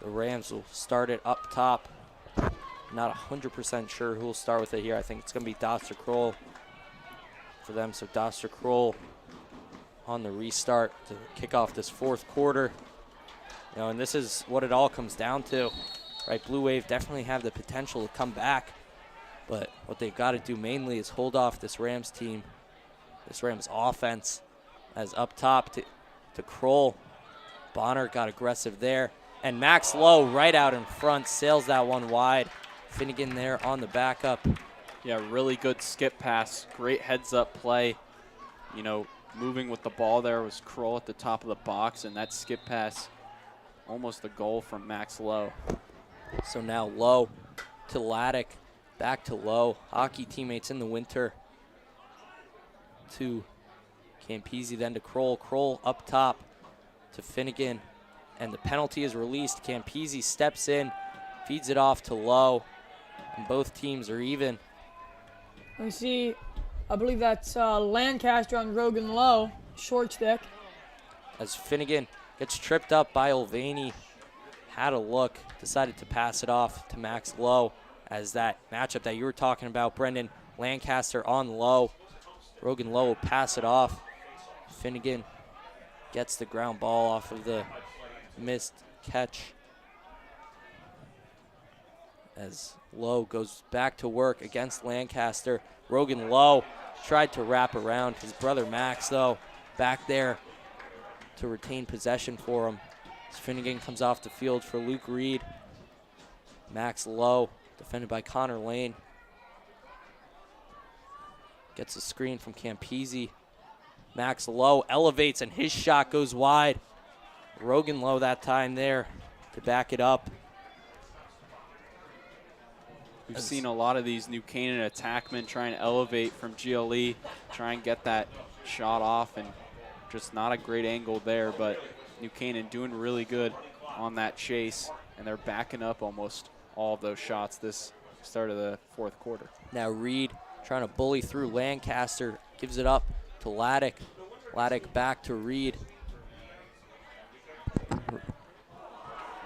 the Rams will start it up top. Not 100% sure who will start with it here. I think it's going to be Doster Kroll for them. So Doster Kroll on the restart to kick off this fourth quarter. You know, and this is what it all comes down to, right? Blue Wave definitely have the potential to come back, but what they've got to do mainly is hold off this Rams team, this Rams offense, as up top to Kroll. Bonner got aggressive there, and Max Lowe right out in front, sails that one wide. Finnegan there on the backup. Yeah, really good skip pass, great heads-up play. You know, moving with the ball there was Kroll at the top of the box, and that skip pass almost a goal from Max Lowe. So now Lowe to Laddick, back to Lowe. Hockey teammates in the winter to Campese, then to Kroll. Kroll up top to Finnegan, and the penalty is released. Campese steps in, feeds it off to Lowe, and both teams are even. Let me see. I believe that's Lancaster on Rogan Lowe, short stick. As Finnegan gets tripped up by Olvani, had a look, decided to pass it off to Max Lowe as that matchup that you were talking about, Brendan. Lancaster on Lowe. Rogan Lowe will pass it off. Finnegan gets the ground ball off of the missed catch as Lowe goes back to work against Lancaster. Rogan Lowe tried to wrap around his brother Max, though, back there to retain possession for him. As Finnegan comes off the field for Luke Reed. Max Lowe, defended by Connor Lane. Gets a screen from Campese. Max Lowe elevates, and his shot goes wide. Rogan Lowe that time there to back it up. We've seen a lot of these New Canaan attackmen trying to elevate from GLE, try and get that shot off, and just not a great angle there, but New Canaan doing really good on that chase, and they're backing up almost all of those shots this start of the fourth quarter. Now Reed trying to bully through Lancaster, gives it up to Laddick. Laddick back to Reed.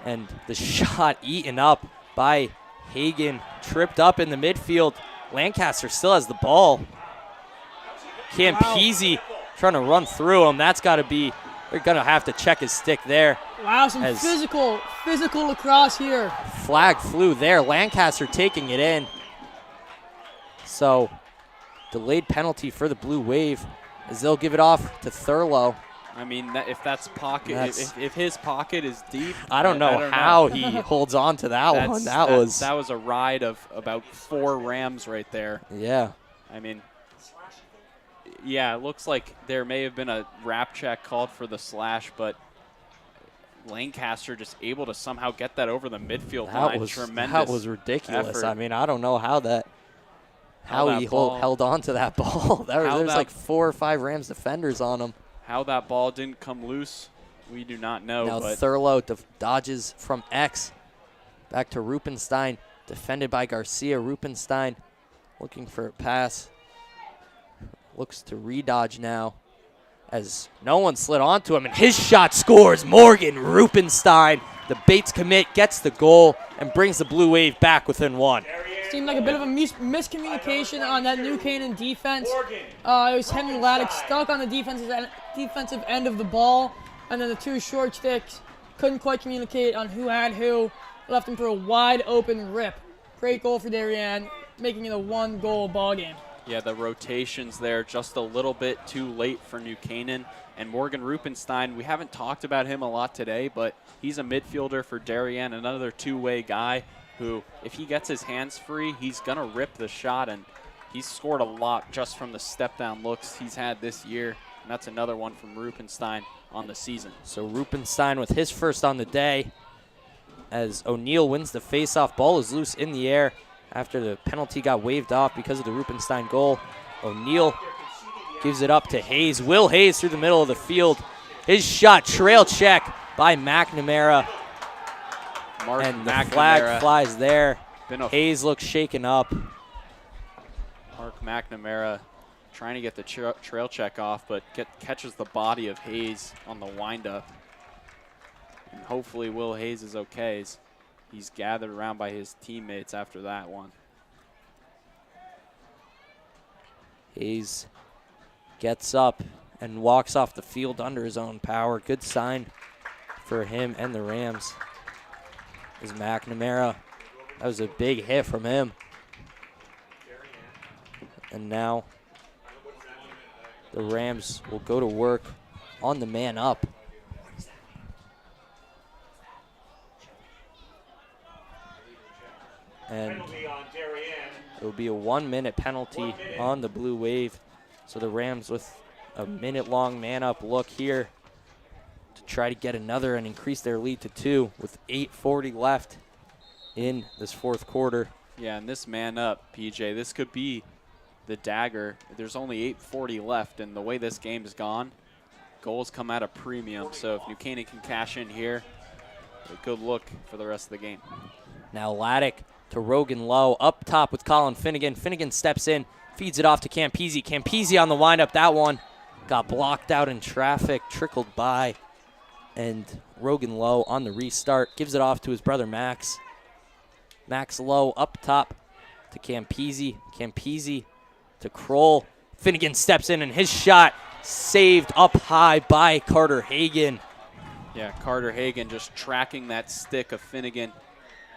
And the shot eaten up by Hagan, tripped up in the midfield. Lancaster still has the ball. Campese trying to run through him. That's got to be, they're going to have to check his stick there. Wow, some physical lacrosse here. Flag flew there. Lancaster taking it in. So delayed penalty for the Blue Wave as they'll give it off to Thurlow. I mean, if that's pocket, if his pocket is deep, I don't know how he holds on to that one. That was a ride of about 4 Rams right there. Yeah. I mean, yeah, it looks like there may have been a wrap check called for the slash, but Lancaster just able to somehow get that over the midfield line. Tremendous. That was ridiculous. Effort. I mean, I don't know how he held on to that ball. There was like 4 or 5 Rams defenders on him. How that ball didn't come loose, we do not know. Now but Thurlow dodges from X. Back to Rupenstein. Defended by Garcia. Rupenstein looking for a pass. Looks to redodge now as no one slid onto him. And his shot scores. Morgan Rupenstein. The Bates commit gets the goal and brings the Blue Wave back within 1. Seemed like a bit of a miscommunication on that New Canaan defense. It was Henry Laddick stuck on the defensive end of the ball, and then the 2 short sticks couldn't quite communicate on who had who. Left him for a wide open rip. Great goal for Darien, making it a 1-goal ball game. Yeah, the rotations there just a little bit too late for New Canaan. And Morgan Rupenstein, we haven't talked about him a lot today, but he's a midfielder for Darien, another 2-way guy who, if he gets his hands free, he's going to rip the shot. And he's scored a lot just from the step-down looks he's had this year. And that's another one from Rupenstein on the season. So Rupenstein with his first on the day as O'Neal wins the face-off. Ball is loose in the air after the penalty got waved off because of the Rupenstein goal. O'Neal gives it up to Hayes. Will Hayes through the middle of the field. His shot, trail check by McNamara. And the flag flies there. Hayes looks shaken up. Mark McNamara trying to get the trail check off, but catches the body of Hayes on the windup. And hopefully Will Hayes is okay. He's gathered around by his teammates after that one. Hayes gets up and walks off the field under his own power. Good sign for him and the Rams. Is McNamara. That was a big hit from him. And now the Rams will go to work on the man up. And it will be a 1-minute penalty on the Blue Wave. So the Rams with a minute-long man-up look here to try to get another and increase their lead to 2 with 8:40 left in this 4th quarter. Yeah, and this man-up, PJ, this could be the dagger. There's only 8:40 left, and the way this game is gone, goals come at a premium. So if New Canaan can cash in here, a good look for the rest of the game. Now Laddick to Rogan Lowe, up top with Colin Finnegan. Finnegan steps in, feeds it off to Campese. Campese on the windup. That one got blocked out in traffic, trickled by. And Rogan Lowe on the restart gives it off to his brother Max. Max Lowe up top to Campese. Campese to Kroll. Finnegan steps in, and his shot saved up high by Carter Hagan. Yeah, Carter Hagan just tracking that stick of Finnegan.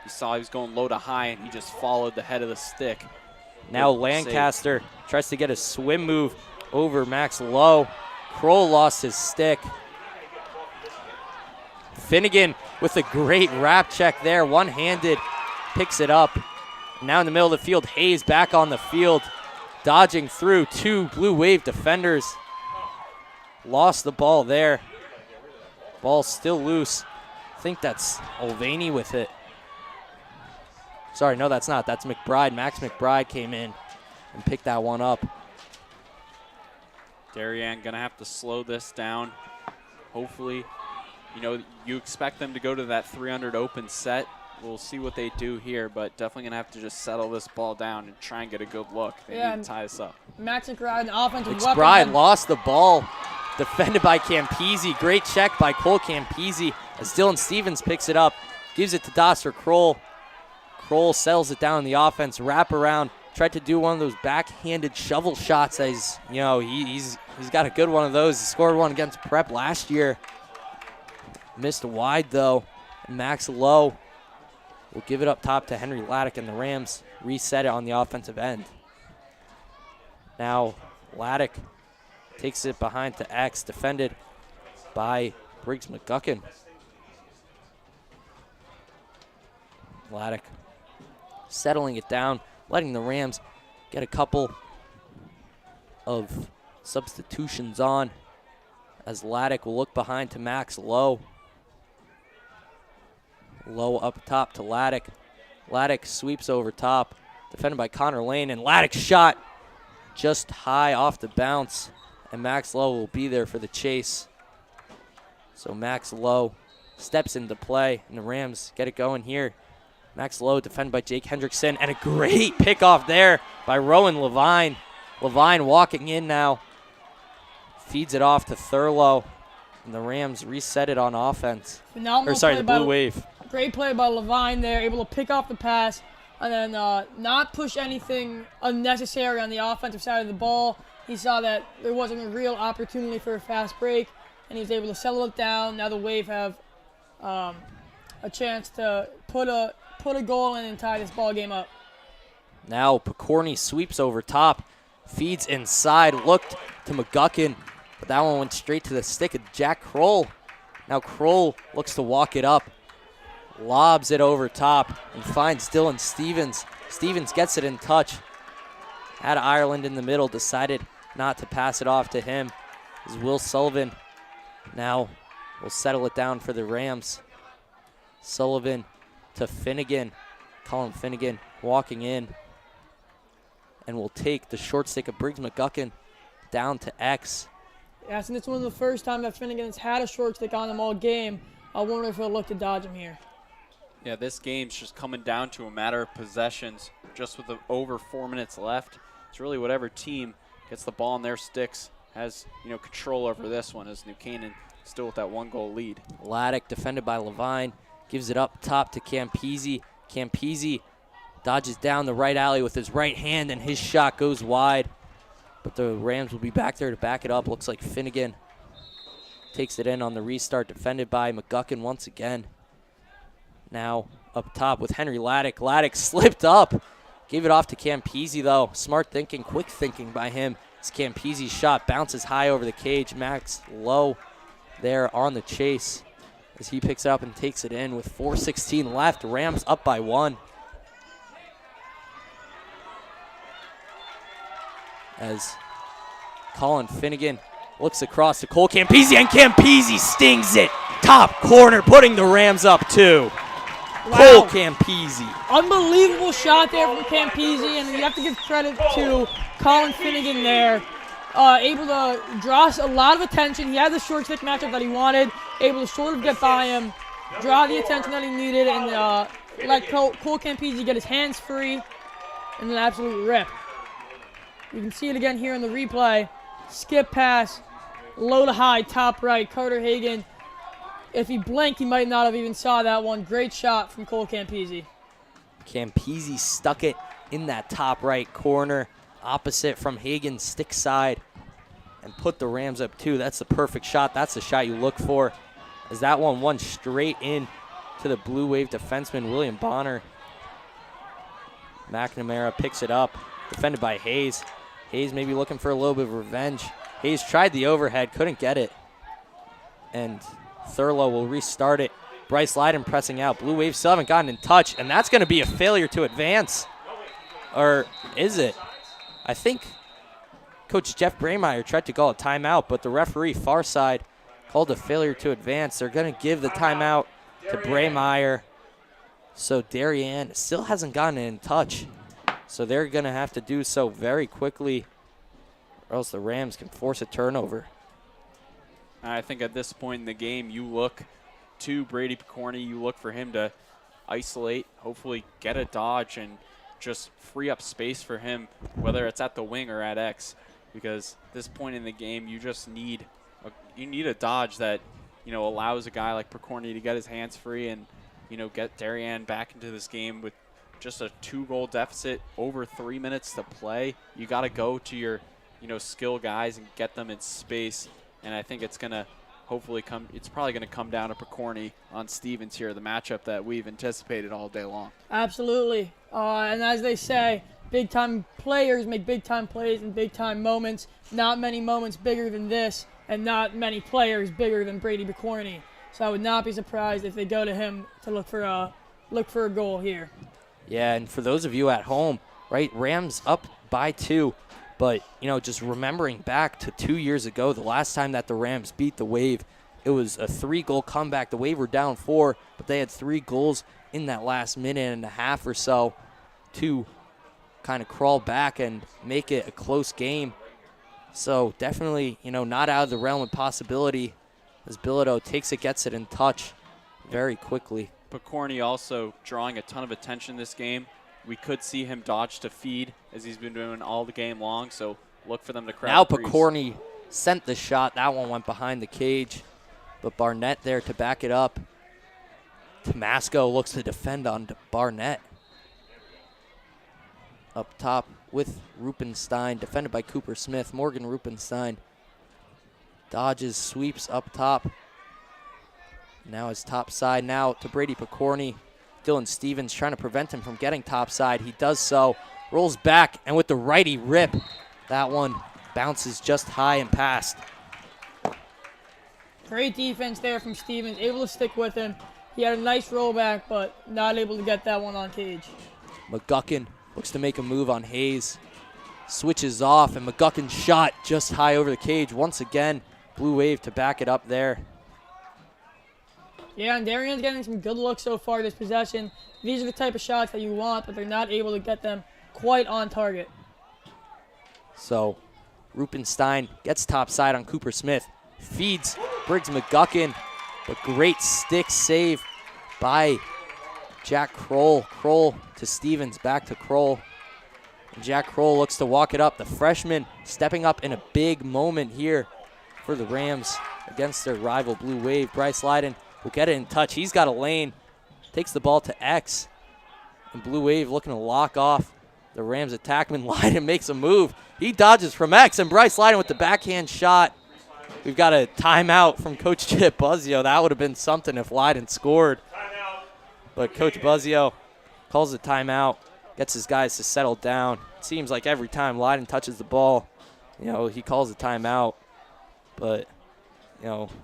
You saw he was going low to high, and he just followed the head of the stick. Now Lancaster tries to get a swim move over Max Lowe. Kroll lost his stick. Finnegan with a great wrap check there, one-handed, picks it up. Now in the middle of the field, Hayes back on the field, dodging through 2 Blue Wave defenders. Lost the ball there. Ball still loose. I think that's Olvani with it. Sorry, no, that's not. That's McBride. Max McBride came in and picked that one up. Darien going to have to slow this down. Hopefully, you know, you expect them to go to that 300 open set. We'll see what they do here, but definitely going to have to just settle this ball down and try and get a good look. They need to tie this up. Max McBride, an offensive weapon. McBride lost the ball. Defended by Campese. Great check by Cole Campese as Dylan Stevens picks it up. Gives it to Doster Kroll. Kroll settles it down in the offense. Wrap around. Tried to do one of those backhanded shovel shots. He's got a good one of those. He scored one against Prep last year. Missed wide though. Max Lowe will give it up top to Henry Laddick, and the Rams reset it on the offensive end. Now Laddick takes it behind to X, defended by Briggs McGuckin. Laddick settling it down, letting the Rams get a couple of substitutions on as Laddick will look behind to Max Lowe. Lowe up top to Laddick. Laddick sweeps over top, defended by Connor Lane, and Laddick's shot just high off the bounce, and Max Lowe will be there for the chase. So Max Lowe steps into play, and the Rams get it going here. Max Lowe defended by Jake Hendrickson, and a great pickoff there by Rowan Levine. Levine walking in now, feeds it off to Thurlow, and the Rams reset it on offense. The Blue Wave. Great play by Levine there, able to pick off the pass and then not push anything unnecessary on the offensive side of the ball. He saw that there wasn't a real opportunity for a fast break, and he was able to settle it down. Now the Wave have a chance to put a goal in and tie this ball game up. Now Picorni sweeps over top, feeds inside, looked to McGuckin, but that one went straight to the stick of Jack Kroll. Now Kroll looks to walk it up, lobs it over top, and finds Dylan Stevens. Stevens gets it in touch. Had Ireland in the middle, decided not to pass it off to him. This is Will Sullivan. Now will settle it down for the Rams. Sullivan to Finnegan. Colin Finnegan walking in. And will take the short stick of Briggs McGuckin down to X. Yes, and it's one of the first time that Finnegan has had a short stick on him all game. I wonder if he'll look to dodge him here. Yeah, this game's just coming down to a matter of possessions. Just with over 4 minutes left, it's really whatever team gets the ball in their sticks has control over this one, as New Canaan still with that 1-goal lead. Laddick defended by Levine, gives it up top to Campese. Campese dodges down the right alley with his right hand, and his shot goes wide. But the Rams will be back there to back it up. Looks like Finnegan takes it in on the restart, defended by McGuckin once again. Now up top with Henry Laddick. Laddick slipped up. Gave it off to Campese, though. Smart thinking, quick thinking by him. It's Campese's shot bounces high over the cage. Max Lowe there on the chase as he picks it up and takes it in with 4:16 left. Rams up by 1. As Colin Finnegan looks across to Cole Campese, and Campese stings it. Top corner, putting the Rams up 2. Wow. Cole Campese. Unbelievable shot there from Campese, and you have to give credit to Colin Finnegan there. Able to draw a lot of attention. He had the short stick matchup that he wanted, able to sort of get by him, draw the attention that he needed, and let Cole Campese get his hands free, and an absolute rip. You can see it again here in the replay. Skip pass, low to high, top right. Carter Hagan, if he blinked, he might not have even saw that one. Great shot from Cole Campese. Campese stuck it in that top right corner, opposite from Hagan's stick side, and put the Rams up 2. That's the perfect shot. That's the shot you look for, as that one went straight in to the Blue Wave defenseman, William Bonner. McNamara picks it up, defended by Hayes. Hayes maybe looking for a little bit of revenge. Hayes tried the overhead, couldn't get it. And Thurlow will restart it. Bryce Leiden pressing out. Blue Wave still haven't gotten in touch, and that's going to be a failure to advance. Or is it? I think Coach Jeff Braymeyer tried to call a timeout, but the referee far side called a failure to advance. They're going to give the timeout to Braymeyer. So Darien still hasn't gotten in touch. So they're going to have to do so very quickly, or else the Rams can force a turnover. I think at this point in the game, you look to Brady Picorni. You look for him to isolate, hopefully get a dodge, and just free up space for him, whether it's at the wing or at X. Because at this point in the game, you just need a dodge that allows a guy like Picorni to get his hands free and get Darien back into this game with just a 2-goal deficit, over 3 minutes to play. You got to go to your skill guys and get them in space. And I think it's going to it's probably going to come down to Picorni on Stevens here, the matchup that we've anticipated all day long. Absolutely. And as they say, big-time players make big-time plays in big-time moments. Not many moments bigger than this, and not many players bigger than Brady Picorni. So I would not be surprised if they go to him to look for a goal here. Yeah, and for those of you at home, right, Rams up by 2. But, just remembering back to 2 years ago, the last time that the Rams beat the Wave, it was a 3-goal comeback. The Wave were down 4, but they had 3 goals in that last minute and a half or so to kind of crawl back and make it a close game. So definitely, not out of the realm of possibility as Bilodeau takes it, gets it in touch very quickly. Picorni also drawing a ton of attention this game. We could see him dodge to feed as he's been doing all the game long, so look for them to crowd. Now the crease. Picorni sent the shot. That one went behind the cage, but Barnett there to back it up. Tomasco looks to defend on Barnett. Up top with Rupenstein, defended by Cooper Smith. Morgan Rupenstein dodges, sweeps up top. Now his top side now to Brady Picorni. Dylan Stevens trying to prevent him from getting topside. He does so, rolls back, and with the righty rip, that one bounces just high and past. Great defense there from Stevens, able to stick with him. He had a nice rollback, but not able to get that one on cage. McGuckin looks to make a move on Hayes. Switches off, and McGuckin's shot just high over the cage. Once again, Blue Wave to back it up there. Yeah, and Darien's getting some good looks so far this possession. These are the type of shots that you want, but they're not able to get them quite on target. So Rupenstein gets topside on Cooper Smith. Feeds Briggs McGuckin, but great stick save by Jack Kroll. Kroll to Stevens, back to Kroll. And Jack Kroll looks to walk it up. The freshman stepping up in a big moment here for the Rams against their rival Blue Wave. Bryce Leiden will get it in touch. He's got a lane. Takes the ball to X. And Blue Wave looking to lock off the Rams attackman. Leiden makes a move. He dodges from X, and Bryce Leiden with the backhand shot. We've got a timeout from Coach Chip Buzzio. That would have been something if Leiden scored. But Coach Buzzio calls a timeout, gets his guys to settle down. It seems like every time Leiden touches the ball, he calls a timeout. But,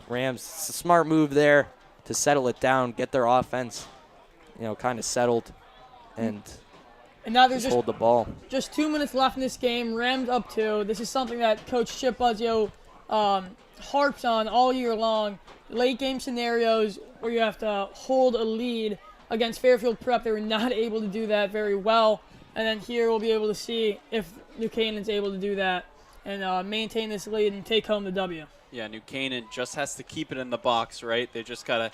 Rams, it's a smart move there to settle it down, get their offense, kind of settled, and now there's hold the ball. Just 2 minutes left in this game. Rams up 2. This is something that Coach Chip Buzzio harps on all year long. Late game scenarios where you have to hold a lead. Against Fairfield Prep, they were not able to do that very well. And then here we'll be able to see if New Canaan's able to do that and maintain this lead and take home the W. Yeah, New Canaan just has to keep it in the box, right? They just got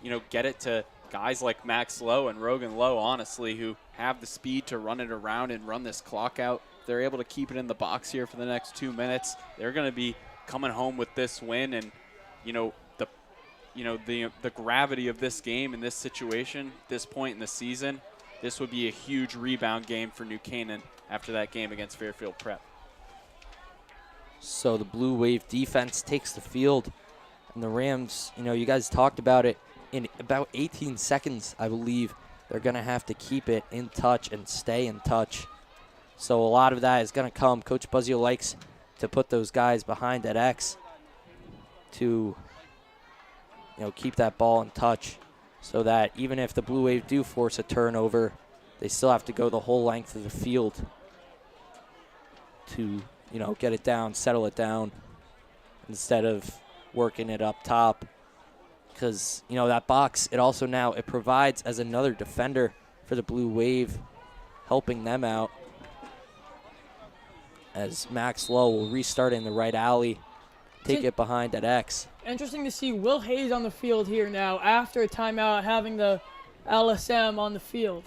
to, get it to guys like Max Lowe and Rogan Lowe, honestly, who have the speed to run it around and run this clock out. They're able to keep it in the box here for the next 2 minutes. They're going to be coming home with this win, and, the gravity of this game in this situation, this point in the season, this would be a huge rebound game for New Canaan after that game against Fairfield Prep. So the Blue Wave defense takes the field, and the Rams, you guys talked about it, in about 18 seconds, I believe, they're going to have to keep it in touch and stay in touch. So a lot of that is going to come. Coach Buzzio likes to put those guys behind at X to, keep that ball in touch so that even if the Blue Wave do force a turnover, they still have to go the whole length of the field to, get it down, settle it down, instead of working it up top. Because, that box, it provides as another defender for the Blue Wave, helping them out. As Max Lowe will restart in the right alley, take it behind at X. Interesting to see Will Hayes on the field here now after a timeout, having the LSM on the field.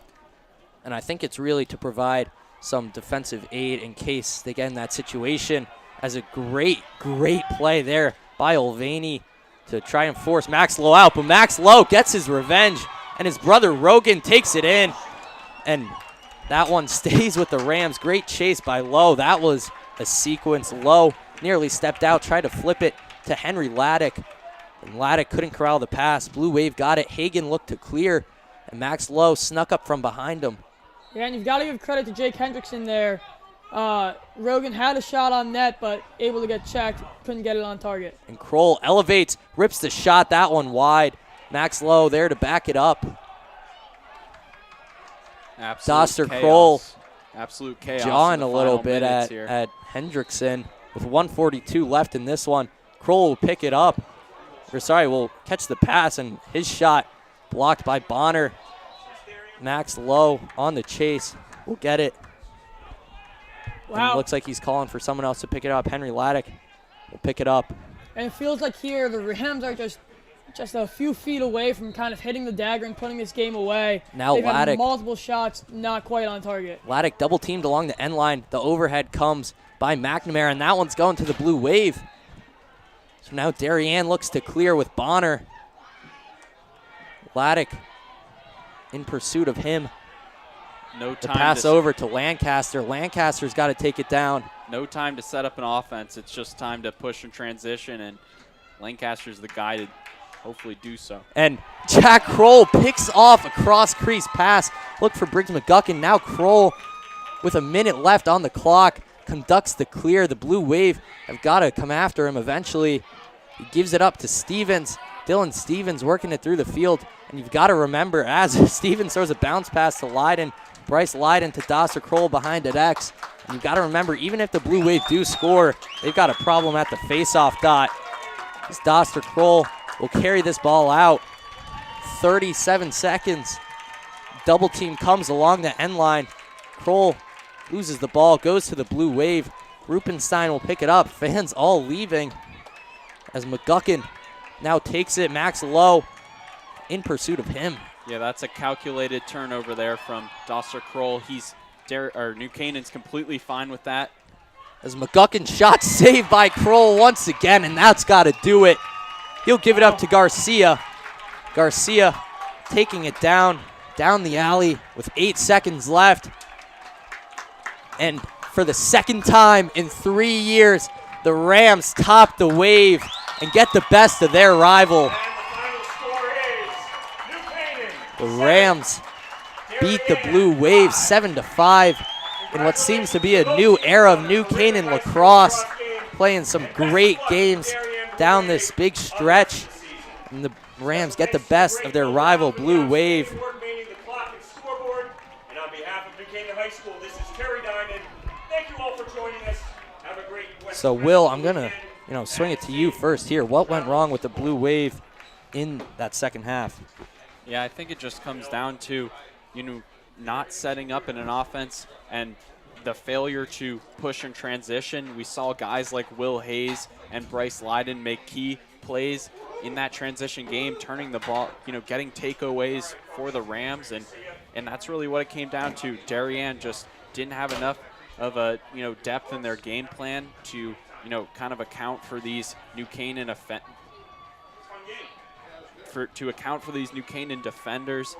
And I think it's really to provide some defensive aid in case they get in that situation, as a great play there by Olvani to try and force Max Lowe out. But Max Lowe gets his revenge, and his brother Rogan takes it in. And that one stays with the Rams. Great chase by Lowe. That was a sequence. Lowe nearly stepped out, tried to flip it to Henry Laddick. And Laddick couldn't corral the pass. Blue Wave got it. Hagan looked to clear, and Max Lowe snuck up from behind him Yeah, and you've got to give credit to Jake Hendrickson there. Rogan had a shot on net, but able to get checked, couldn't get it on target. And Kroll elevates, rips the shot, that one wide. Max Lowe there to back it up. Doster Kroll Absolute chaos. jawing in the a little final bit minutes here. at Hendrickson with 1:42 left in this one. Kroll will pick it up. Will catch the pass, and his shot blocked by Bonner. Max Lowe on the chase will get it. And Wow. it looks like he's calling for someone else to pick it up. Henry Laddick will pick it up. And it feels like here the Rams are just a few feet away from kind of hitting the dagger and putting this game away. Now They've had Laddick. multiple shots, not quite on target. Laddick double teamed along the end line. The overhead comes by McNamara, and that one's going to the Blue Wave. So now Darien looks to clear with Bonner. Laddick in pursuit of him. No The time pass to over to Lancaster. Lancaster's got to take it down. No time to set up an offense. It's just time to push and transition, and Lancaster's the guy to hopefully do so. And Jack Kroll picks off a cross-crease pass. Look for Briggs McGuckin. Now Kroll, with a minute left on the clock, conducts the clear. The Blue Wave have got to come after him eventually. He gives it up to Stevens. Dylan Stevens working it through the field. And you've got to remember, as Stevens throws a bounce pass to Leiden, Bryce Leiden to Doster Kroll behind at X. And you've got to remember, even if the Blue Wave do score, they've got a problem at the face-off dot. As Doster Kroll will carry this ball out. 37 seconds. Double team comes along the end line. Kroll loses the ball, goes to the Blue Wave. Rupenstein will pick it up. Fans all leaving as McGuckin now takes it. Max Lowe in pursuit of him. Yeah, that's a calculated turnover there from Doster Kroll. New Canaan's completely fine with that. As McGuckin shot saved by Kroll once again, and that's got to do it. He'll give it up to Garcia. Garcia taking it down the alley with 8 seconds left. And for the second time in 3 years, the Rams top the Wave and get the best of their rival. And the final score is New Canaan. The Rams beat the Blue Wave 7-5 in what seems to be a new era of New Canaan lacrosse, playing some great games down this big stretch. And the Rams get the best of their rival Blue Wave. And on behalf of New Canaan High School, this is Terry Diamond. Thank you all for joining us. Have a great West So Will, I'm gonna swing it to you first here. What went wrong with the Blue Wave in that second half? Yeah, I think it just comes down to, not setting up in an offense and the failure to push and transition. We saw guys like Will Hayes and Bryce Leiden make key plays in that transition game, turning the ball, getting takeaways for the Rams, and that's really what it came down to. Darien just didn't have enough of a depth in their game plan to kind of account for these New Canaan defenders.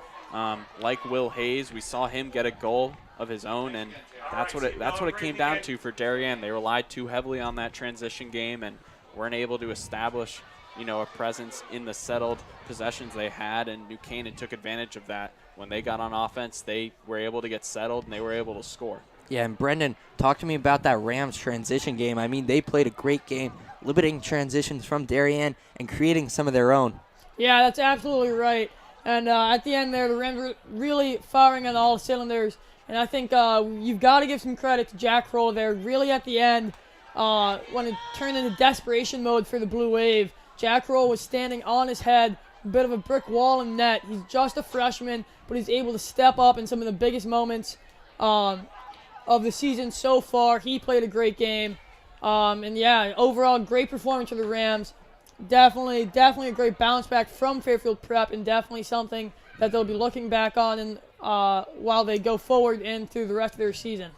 Like Will Hayes, we saw him get a goal of his own, and that's what it came down to for Darien. They relied too heavily on that transition game and weren't able to establish a presence in the settled possessions they had, and New Canaan took advantage of that. When they got on offense, they were able to get settled and they were able to score. Yeah, and Brendan, talk to me about that Rams transition game. I mean, they played a great game, limiting transitions from Darien and creating some of their own. Yeah, that's absolutely right. And at the end there, the Rams were really firing on all cylinders. And I think you've got to give some credit to Jack Kroll there. Really at the end, when it turned into desperation mode for the Blue Wave, Jack Kroll was standing on his head, a bit of a brick wall in net. He's just a freshman, but he's able to step up in some of the biggest moments of the season so far. He played a great game. And yeah, overall, great performance for the Rams. Definitely a great bounce back from Fairfield Prep, and definitely something that they'll be looking back on and while they go forward and through the rest of their season.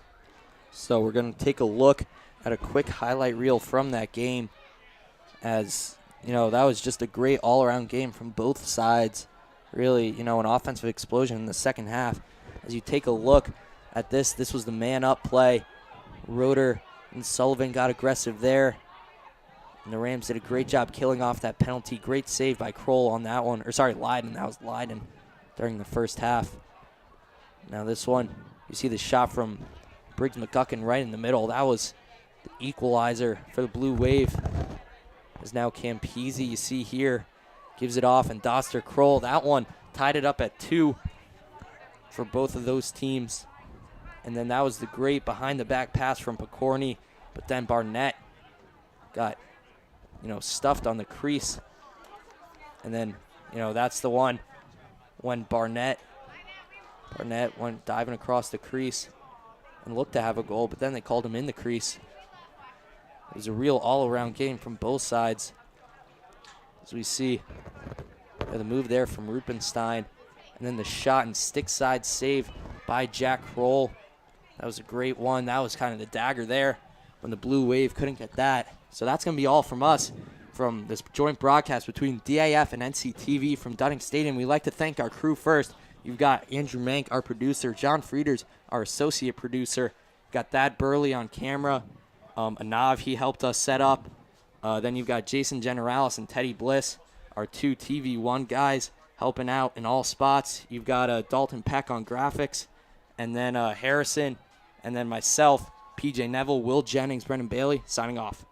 So we're going to take a look at a quick highlight reel from that game, as that was just a great all-around game from both sides. Really, an offensive explosion in the second half. As you take a look at this was the man-up play. Roeder and Sullivan got aggressive there. And the Rams did a great job killing off that penalty. Great save by Kroll on that one. Leiden. That was Leiden during the first half. Now this one, You see the shot from Briggs McGuckin right in the middle. That was the equalizer for the Blue Wave. Is now Campese, you see here, gives it off, and Doster Kroll, that one tied it up at 2 for both of those teams. And then that was the great behind-the-back pass from Picorni, but then Barnett got, stuffed on the crease. And then, that's the one when Barnett went diving across the crease and looked to have a goal, but then they called him in the crease. It was a real all-around game from both sides. As we see the move there from Rupenstein, and then the shot and stick side save by Jack Kroll. That was a great one. That was kind of the dagger there when the Blue Wave couldn't get that. So that's going to be all from us from this joint broadcast between DAF and NCTV from Dunning Stadium. We'd like to thank our crew first. You've got Andrew Mank, our producer, John Frieders, our associate producer. Got Thad Burley on camera. Anav, he helped us set up. Then you've got Jason Generalis and Teddy Bliss, our 2 TV1 guys, helping out in all spots. You've got Dalton Peck on graphics, and then Harrison, and then myself, PJ Neville, Will Jennings, Brendan Bailey, signing off.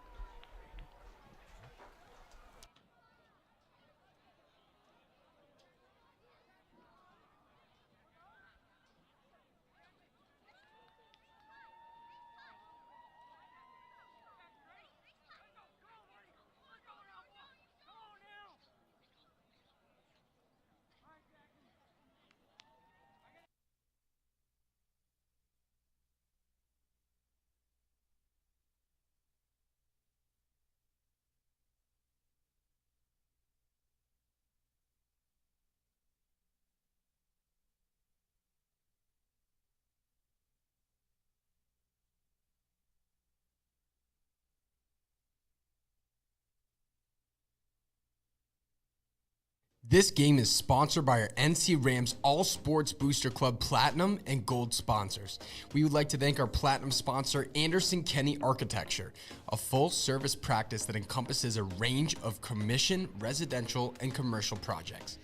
This game is sponsored by our NC Rams All Sports Booster Club Platinum and Gold sponsors. We would like to thank our Platinum sponsor, Anderson Kenny Architecture, a full-service practice that encompasses a range of commission, residential, and commercial projects.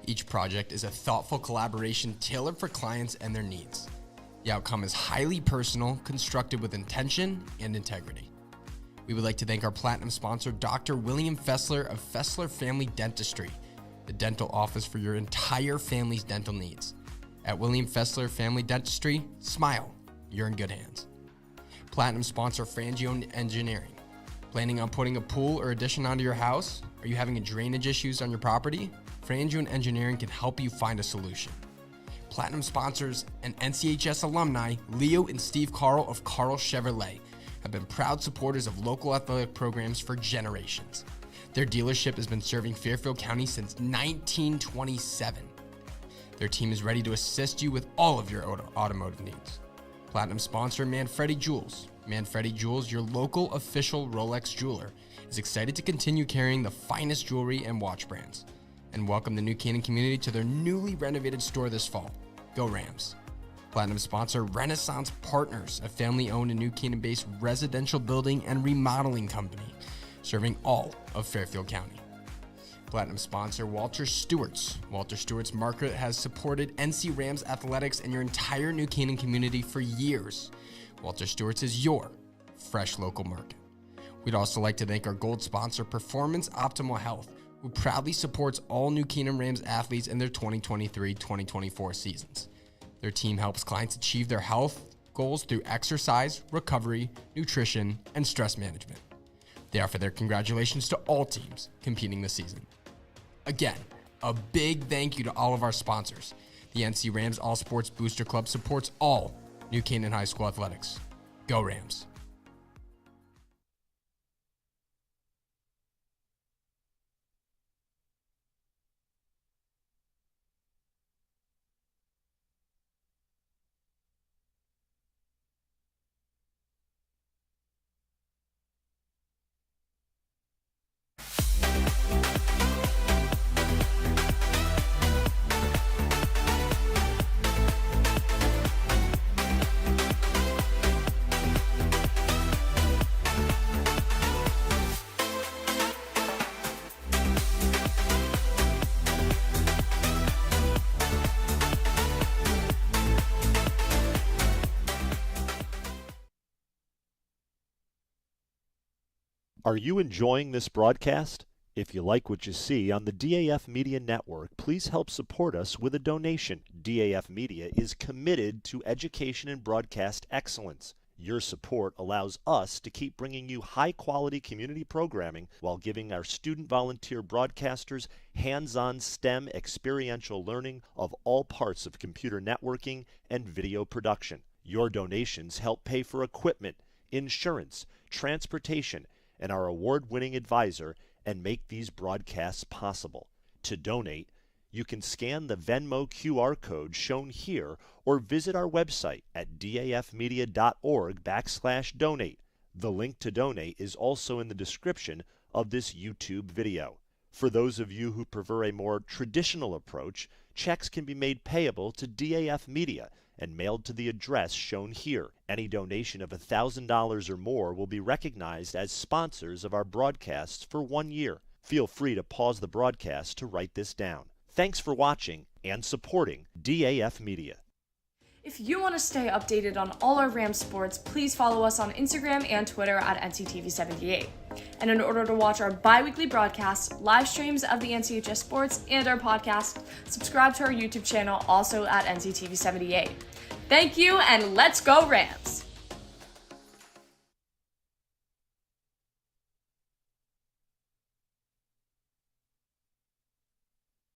Each project is a thoughtful collaboration tailored for clients and their needs. The outcome is highly personal, constructed with intention and integrity. We would like to thank our Platinum sponsor, Dr. William Fessler of Fessler Family Dentistry, the dental office for your entire family's dental needs. At William Fessler Family Dentistry, smile, you're in good hands. Platinum sponsor Frangio Engineering. Planning on putting a pool or addition onto your house? Are you having drainage issues on your property? Frangio Engineering can help you find a solution. Platinum sponsors and NCHS alumni Leo and Steve Carl of Carl Chevrolet have been proud supporters of local athletic programs for generations. Their dealership has been serving Fairfield County since 1927. Their team is ready to assist you with all of your automotive needs. Platinum sponsor Manfredi Jewels. Manfredi Jewels, your local official Rolex jeweler, is excited to continue carrying the finest jewelry and watch brands and welcome the New Canaan community to their newly renovated store this fall. Go Rams. Platinum sponsor Renaissance Partners, a family-owned and New Canaan-based residential building and remodeling company serving all of Fairfield County. Platinum sponsor Walter Stewart's. Walter Stewart's market has supported NC Rams athletics and your entire New Canaan community for years. Walter Stewart's is your fresh local market. We'd also like to thank our gold sponsor Performance Optimal Health, who proudly supports all New Canaan Rams athletes in their 2023-2024 seasons. Their team helps clients achieve their health goals through exercise, recovery, nutrition, and stress management. They offer their congratulations to all teams competing this season. Again, a big thank you to all of our sponsors. The NC Rams All Sports Booster Club supports all New Canaan High School athletics. Go Rams. Are you enjoying this broadcast? If you like what you see on the DAF Media Network, please help support us with a donation. DAF Media is committed to education and broadcast excellence. Your support allows us to keep bringing you high-quality community programming while giving our student volunteer broadcasters hands-on STEM experiential learning of all parts of computer networking and video production. Your donations help pay for equipment, insurance, transportation, and our award-winning advisor, and make these broadcasts possible. To donate, you can scan the Venmo QR code shown here or visit our website at dafmedia.org/donate. The link to donate is also in the description of this YouTube video. For those of you who prefer a more traditional approach, checks can be made payable to DAF Media and mailed to the address shown here. Any donation of $1,000 or more will be recognized as sponsors of our broadcasts for 1 year. Feel free to pause the broadcast to write this down. Thanks for watching and supporting DAF Media. If you want to stay updated on all our Rams sports, please follow us on Instagram and Twitter at NCTV78. And in order to watch our bi-weekly broadcasts, live streams of the NCHS sports, and our podcast, subscribe to our YouTube channel, also at NCTV78. Thank you, and let's go Rams!